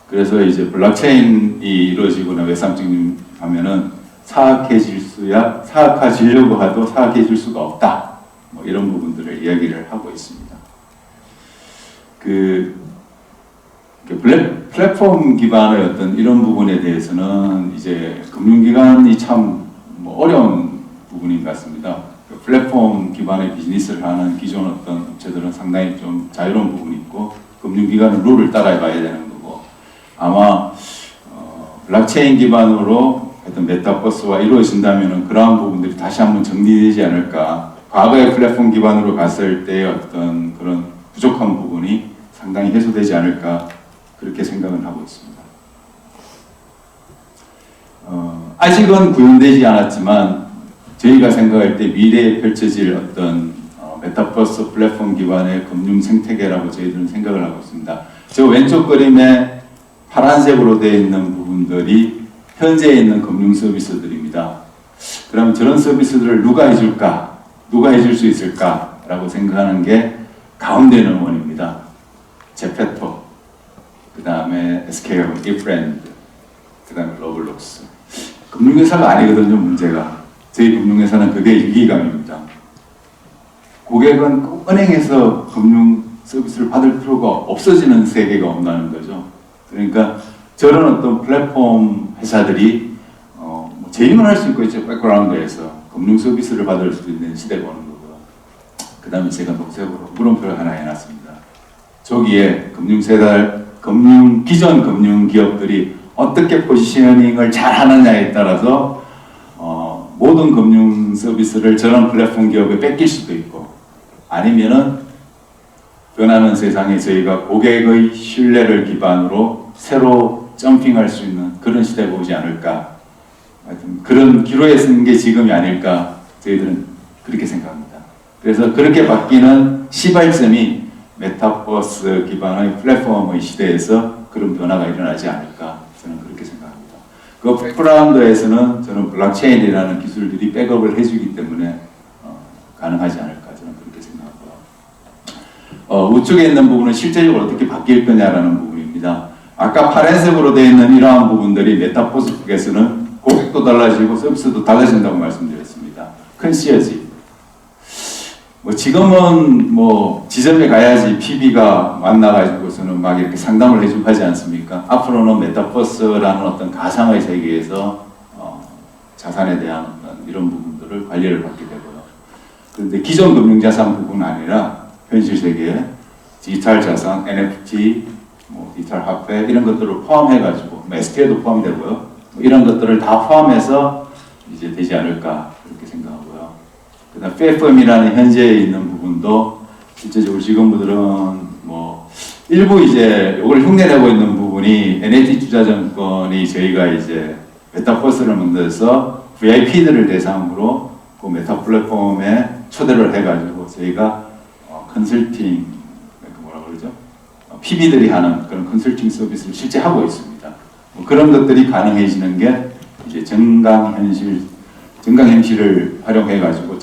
그래서 이제 블록체인이 이루어지거나 외삼증 하면은 사악해지려고 해도 사악해질 수가 없다. 뭐 이런 부분들을 이야기를 하고 있습니다. 플랫폼 기반의 어떤 이런 부분에 대해서는 이제 금융기관이 참 뭐 어려운 부분인 것 같습니다. 플랫폼 기반의 비즈니스를 하는 기존 어떤 업체들은 상당히 좀 자유로운 부분이 있고 금융기관은 룰을 따라가야 되는 거고 아마 블록체인 기반으로 하여튼 메타버스와 이루어진다면 그러한 부분들이 다시 한번 정리되지 않을까. 과거의 플랫폼 기반으로 갔을 때의 어떤 그런 부족한 부분이 상당히 해소되지 않을까 그렇게 생각을 하고 있습니다. 아직은 구현되지 않았지만 저희가 생각할 때 미래에 펼쳐질 어떤 메타버스 플랫폼 기반의 금융 생태계라고 저희들은 생각을 하고 있습니다. 저 왼쪽 그림에 파란색으로 되어 있는 부분들이 현재 있는 금융 서비스들입니다. 그럼 저런 서비스들을 누가 해줄까? 누가 해줄 수 있을까? 라고 생각하는 게 가운데 있는 원입니다. 제페토, 그 다음에 SK하고 이프렌드, 그 다음에 러블록스. 금융회사가 아니거든요, 문제가. 저희 금융회사는 그게 일기감입니다. 고객은 꼭 은행에서 금융 서비스를 받을 필요가 없어지는 세계가 온다는 거죠. 그러니까 저런 어떤 플랫폼 회사들이 뭐 제휴는 할 수 있고 있죠, 백그라운드에서 금융 서비스를 받을 수 있는 시대가 오는 거고요. 그 다음에 제가 녹색으로 물음표를 하나 해놨습니다. 저기에 기존 금융 기업들이 어떻게 포지셔닝을 잘 하느냐에 따라서 모든 금융 서비스를 저런 플랫폼 기업에 뺏길 수도 있고 아니면은 변하는 세상에 저희가 고객의 신뢰를 기반으로 새로 점핑할 수 있는 그런 시대가 오지 않을까. 하여튼 그런 기로에 쓴 게 지금이 아닐까 저희들은 그렇게 생각합니다. 그래서 그렇게 바뀌는 시발점이 메타버스 기반의 플랫폼의 시대에서 그런 변화가 일어나지 않을까 저는 그렇게 생각합니다. 그 백그라운드에서는 저는 블록체인이라는 기술들이 백업을 해주기 때문에 가능하지 않을까 저는 그렇게 생각하고요. 우측에 있는 부분은 실제적으로 어떻게 바뀔 거냐라는 부분입니다. 아까 파란색으로 되어 있는 이러한 부분들이 메타버스 쪽에서는 고객도 달라지고 서비스도 달라진다고 말씀드렸습니다. 컨시어지. 뭐 지금은 뭐 지점에 가야지 PB가 만나가지고서는 막 이렇게 상담을 해주고 하지 않습니까? 앞으로는 메타버스라는 어떤 가상의 세계에서 자산에 대한 어떤 이런 부분들을 관리를 받게 되고요. 그런데 기존 금융자산 부분은 아니라 현실 세계에 디지털 자산, NFT, 뭐 디지털 화폐 이런 것들을 포함해가지고 ST에도 포함되고요. 뭐 이런 것들을 다 포함해서 이제 되지 않을까 그렇게 생각하고요. 그다음 PFM이라는 현재에 있는 부분도 실제적으로 지금분들은 뭐 일부 이제 이걸 흉내내고 있는 부분이 NAT 투자증권이 저희가 이제 메타버스를 만들어서 VIP들을 대상으로 그 메타 플랫폼에 초대를 해가지고 저희가 컨설팅 뭐라 그러죠? PB들이 하는 그런 컨설팅 서비스를 실제 하고 있습니다. 뭐 그런 것들이 가능해지는 게 이제 증강현실을 활용해가지고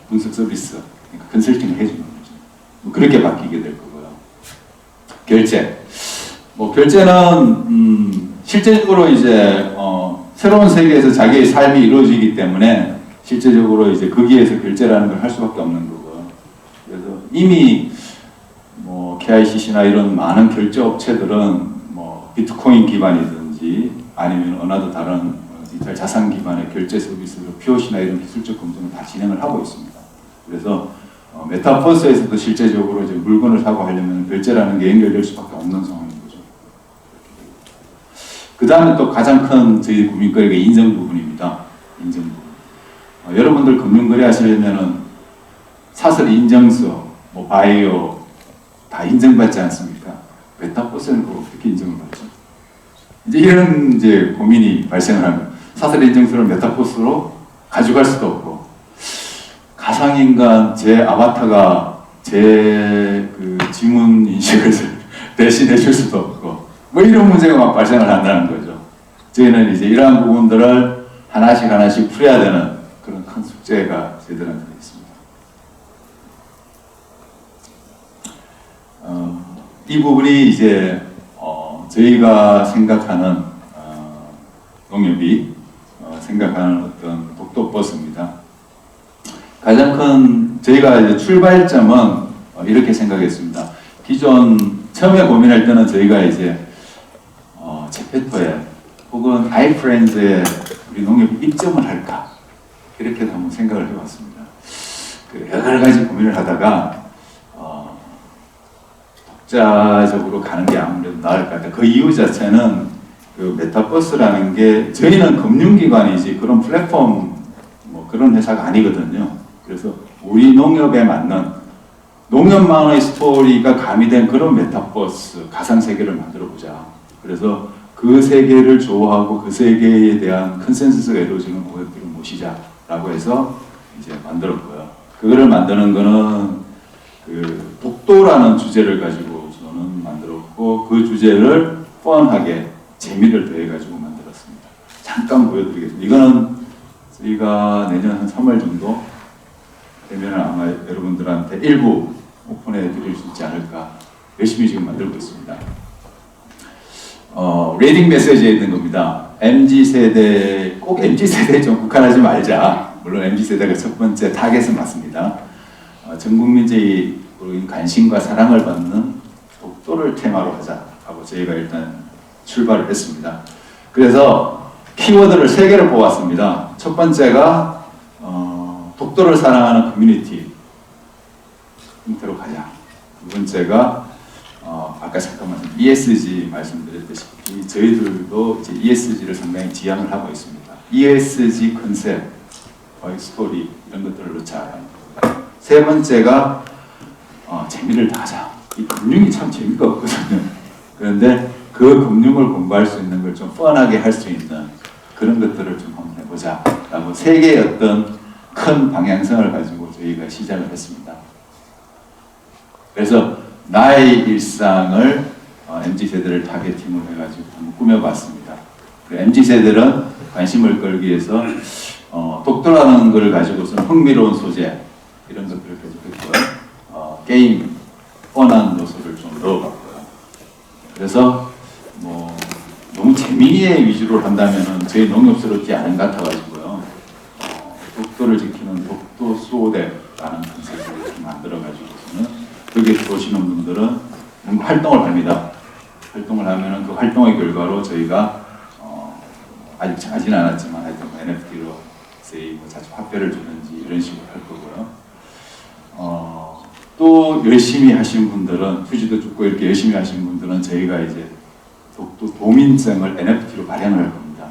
분석 서비스, 그러니까 컨설팅을 해주는 거죠. 뭐 그렇게 바뀌게 될 거고요. 결제. 뭐 결제는 실제적으로 이제 새로운 세계에서 자기의 삶이 이루어지기 때문에 실제적으로 이제 거기에서 결제라는 걸 할 수밖에 없는 거고요. 그래서 이미 뭐 KICC나 이런 많은 결제 업체들은 뭐 비트코인 기반이든지 아니면 어느 다른 디지털 자산 기반의 결제 서비스로 POC나 이런 기술적 검증을 다 진행을 하고 있습니다. 그래서 메타버스에서도 실제적으로 이제 물건을 사고 하려면 결제라는 게 연결될 수밖에 없는 상황인 거죠. 그 다음에 또 가장 큰 저희 고민거리가 인증 부분입니다. 인증 부분. 여러분들 금융거래 하시려면은 사설 인증서, 뭐 바이오 다 인증받지 않습니까? 메타버스는 그걸 어떻게 인증을 받죠? 이제 이런 이제 고민이 발생을 하면 사설 인증서를 메타버스로 가져갈 수도 없고 가상인간 제 아바타가 제 그 지문 인식을 대신해 줄 수도 없고 뭐 이런 문제가 막 발생을 한다는 거죠. 저희는 이제 이러한 부분들을 하나씩 풀어야 되는 그런 큰 숙제가 저희들한테 있습니다. 이 부분이 이제 저희가 생각하는 농협이 생각하는 어떤 독도버스입니다. 가장 큰 저희가 이제 출발점은 이렇게 생각했습니다. 기존 처음에 고민할 때는 저희가 이제 제페토에 혹은 아이프렌즈에 우리 농협이 입점을 할까 이렇게 한번 생각을 해봤습니다. 그 여러 가지 고민을 하다가 독자적으로 가는 게 아무래도 나을 것 같아요. 그 이유 자체는 그 메타버스라는 게 저희는 금융기관이지 그런 플랫폼 뭐 그런 회사가 아니거든요. 그래서 우리 농협에 맞는 농협만의 스토리가 가미된 그런 메타버스 가상세계를 만들어보자. 그래서 그 세계를 좋아하고 그 세계에 대한 컨센서스가 이루어지는 고객들을 모시자라고 해서 이제 만들었고요. 그거를 만드는 거는 그 독도라는 주제를 가지고 저는 만들었고 그 주제를 뻔하게 재미를 더해가지고 만들었습니다. 잠깐 보여드리겠습니다. 이거는 저희가 내년 한 3월 정도 되면 아마 여러분들한테 일부 오픈해 드릴 수 있지 않을까 열심히 지금 만들고 있습니다. 레이딩 메시지에 있는 겁니다. MZ세대, 꼭 MZ세대에 좀 국한하지 말자. 물론 MZ세대가 첫 번째 타겟은 맞습니다. 전 국민적인 관심과 사랑을 받는 독도를 테마로 하자라고 저희가 일단 출발을 했습니다. 그래서 키워드를 3개를 뽑았습니다. 첫 번째가 독도를 사랑하는 커뮤니티 형태로 가자. 두 번째가 아까 잠깐만 ESG 말씀드렸다시피 저희들도 이제 ESG를 상당히 지향을 하고 있습니다. ESG 컨셉, 스토리 이런 것들을 넣자. 세 번째가 재미를 다하자. 이 금융이 참 재미가 없거든요. 그런데 그 금융을 공부할 수 있는 걸 좀 뻔하게 할 수 있는 그런 것들을 좀 한번 해보자. 라고 3개의 어떤 큰 방향성을 가지고 저희가 시작을 했습니다. 그래서 나의 일상을 MZ세대를 타겟팅을 해가지고 한번 꾸며봤습니다. MZ세대는 관심을 끌기 위해서 독도라는 걸 가지고서는 흥미로운 소재 이런 것들을 계속했고요. 게임, 뻔한 요소를 좀 넣어봤고요. 그래서 뭐 너무 재미의 위주로 한다면은 저희 농협스럽지 않은 것 같아가지고요. 독도를 지키는 독도 수호대라는 컨셉을 만들어가지고서는 여기 들어오시는 분들은 뭔가 활동을 합니다. 활동을 하면은 그 활동의 결과로 저희가 아직 정하지는 않았지만 하여튼 NFT로 저희 뭐 자주 화폐를 주는지 이런 식으로 할 거고요. 또 열심히 하신 분들은 투지도 죽고 이렇게 열심히 하신 분들은 저희가 이제 독도 도민증을 NFT로 발행을 할 겁니다.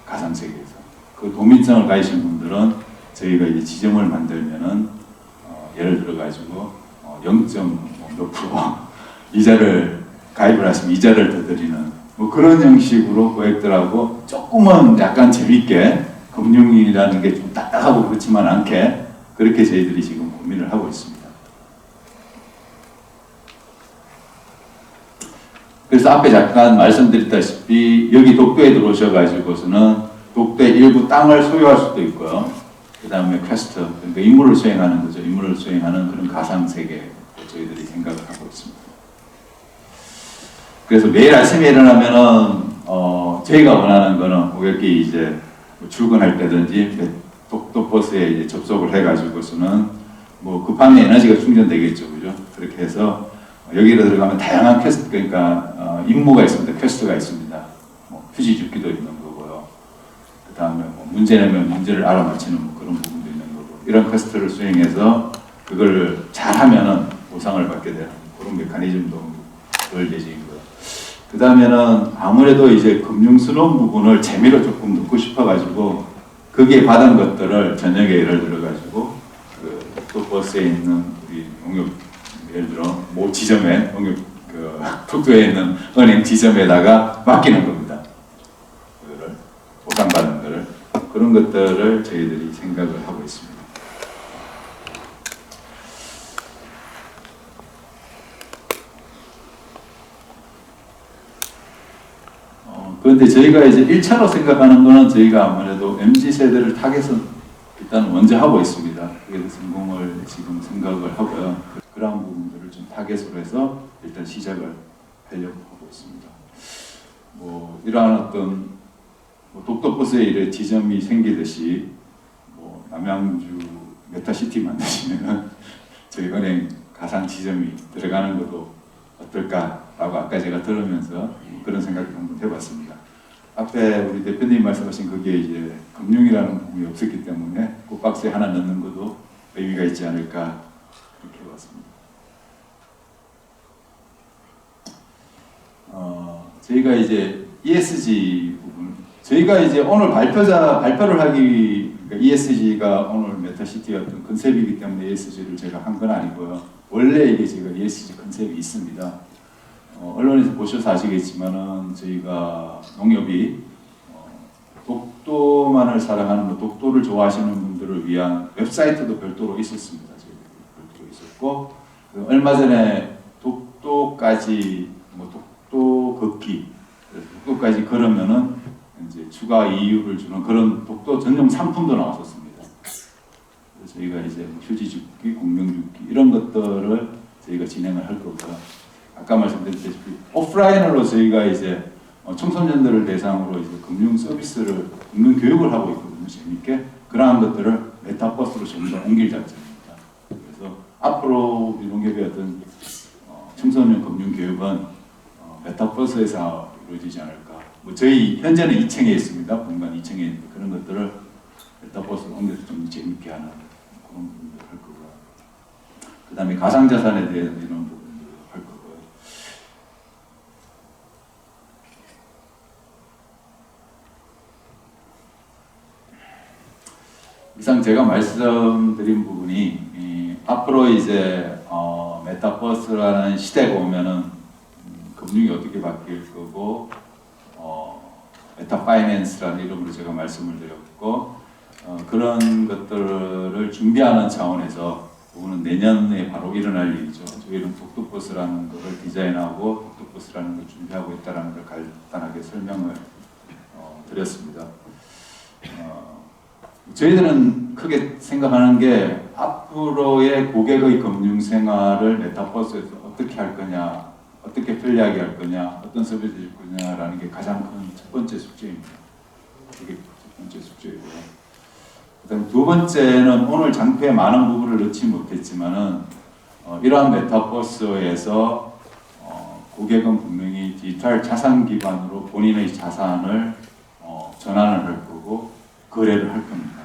가상세계에서 그 도민증을 가지신 분들은 저희가 이제 지점을 만들면은 예를 들어 가지고 0.몇% 이자를 가입을 하시면 이자를 더 드리는 뭐 그런 형식으로 고객들하고 조금은 약간 재밌게 금융이라는 게 좀 딱딱하고 그렇지만 않게 그렇게 저희들이 지금 고민을 하고 있습니다. 그래서 앞에 잠깐 말씀드렸다시피 여기 독도에 들어오셔가지고서는 독도의 일부 땅을 소유할 수도 있고요. 그 다음에 퀘스트, 그러니까 임무를 수행하는 거죠. 임무를 수행하는 그런 가상세계 저희들이 생각을 하고 있습니다. 그래서 매일 아침에 일어나면은 저희가 원하는 거는 고객이 이제 뭐 출근할 때든지 똑똑버스에 이제 접속을 해가지고서는 뭐 급하면 에너지가 충전되겠죠, 그죠? 그렇게 해서 여기로 들어가면 다양한 퀘스트, 그러니까 임무가 있습니다. 퀘스트가 있습니다. 뭐 휴지 줍기도 있는 거고요. 그 다음에 뭐 문제 내면 문제를 알아맞히는 뭐 그런 부분도 있는 거고, 이런 퀘스트를 수행해서 그걸 잘하면은 보상을 받게 되는 그런 메커니즘도 그걸 내지인 거예요. 그 다음에는 아무래도 이제 금융스러운 부분을 재미로 조금 넣고 싶어가지고 거기에 받은 것들을 저녁에 예를 들어가지고 또 버스에 있는 우리 용역, 예를 들어 모 지점에 용역 북도에 있는 은행 지점에다가 맡기는 겁니다. 그거를 보상받는 거를, 그런 것들을 저희들이 생각을 하고 있습니다. 그런데 저희가 이제 1차로 생각하는 거는 저희가 아무래도 MZ세대를 타겟은 일단 먼저 하고 있습니다. 그래서 성공을 지금 생각을 하고요. 그런 부분들을 좀 타겟으로 해서 일단 시작을 하려고 하고 있습니다. 뭐 이러한 어떤 뭐 똑똑버스에 이래 지점이 생기듯이 뭐 남양주 메타시티 만드시면은 저희 은행 가상 지점이 들어가는 것도 어떨까라고 아까 제가 들으면서 그런 생각도 한번 해봤습니다. 앞에 우리 대표님 말씀하신 거기에 이제 금융이라는 부분이 없었기 때문에 그 박스에 하나 넣는 것도 의미가 있지 않을까 그렇게 해봤습니다. 저희가 이제 ESG 부분, 저희가 이제 오늘 발표를 하기, 그러니까 ESG가 오늘 메타시티의 어떤 컨셉이기 때문에 ESG를 제가 한 건 아니고요. 원래 이게 제가 ESG 컨셉이 있습니다. 언론에서 보셔서 아시겠지만은 저희가 농협이 독도만을 사랑하는 독도를 좋아하시는 분들을 위한 웹사이트도 별도로 있었습니다. 별도로 있었고, 얼마 전에 독도까지 뭐 독도 걷기, 독도까지 걸으면은 이제 추가 이유를 주는 그런 독도 전용 상품도 나왔었습니다. 그래서 저희가 이제 휴지 줍기, 공명 줍기 이런 것들을 저희가 진행을 할 거고요. 아까 말씀드렸다시피 오프라인으로 저희가 이제 청소년들을 대상으로 이제 금융 서비스를, 금융 교육을 하고 있거든요. 재밌게 그러한 것들을 메타버스로 전부 다 옮길 작전입니다. 그래서 앞으로 우리 농협의 어떤 청소년 금융 교육은 메타버스에서 이루어지지 않을까. 뭐 저희 현재는 2층에 있습니다. 공간 2층에 있는데 그런 것들을 메타버스로 옮겨서 좀 재밌게 하는 그런 부분들을 할 거고요. 그 다음에 가상자산에 대한 이런 부분 할 거고요. 이상 제가 말씀드린 부분이 앞으로 이제 메타버스라는 시대가 오면은 금융이 어떻게 바뀔 거고 메타파이낸스라는 이름으로 제가 말씀을 드렸고 그런 것들을 준비하는 차원에서 그거는 내년에 바로 일어날 일이죠. 저희는 독특버스라는 것을 디자인하고 독특버스라는 걸 준비하고 있다는 걸 간단하게 설명을 드렸습니다. 저희들은 크게 생각하는 게 앞으로의 고객의 금융 생활을 메타버스에서 어떻게 할 거냐, 어떻게 편리하게 할 거냐, 어떤 서비스를 줄 거냐라는 게 가장 큰 첫 번째 숙제입니다. 이게 첫 번째 숙제이고요. 그다음 두 번째는 오늘 장표에 많은 부분을 넣지 못했지만은 이러한 메타버스에서 고객은 분명히 디지털 자산 기반으로 본인의 자산을 전환을 할 거고 거래를 할 겁니다.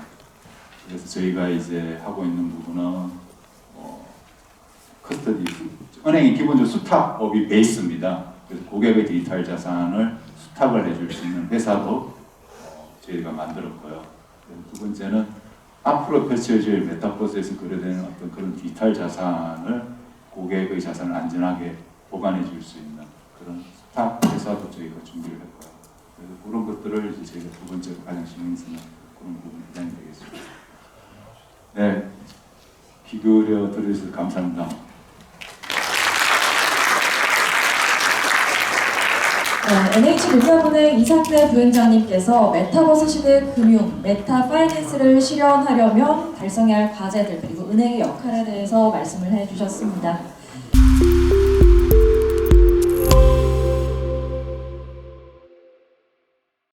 그래서 저희가 이제 하고 있는 부분은 커스터디, 은행이 기본적으로 수탁업이 베이스입니다. 그래서 고객의 디지털 자산을 수탁을 해줄 수 있는 회사도 저희가 만들었고요. 두 번째는 앞으로 펼쳐질 메타버스에서 거래되는 어떤 그런 디지털 자산을 고객의 자산을 안전하게 보관해 줄 수 있는 그런 수탁 회사도 저희가 준비를 했고요. 그래서 그런 것들을 이제 저희가 두 번째로 가장 신경 쓰는 그런 부분이 해당이 되겠습니다. 네, 귀 기울여 들으셔서 감사합니다. NH농협은행 이상대 부회장님께서 메타버스 시대 금융, 메타파이낸스를 실현하려면 달성해야 할 과제들 그리고 은행의 역할에 대해서 말씀을 해주셨습니다.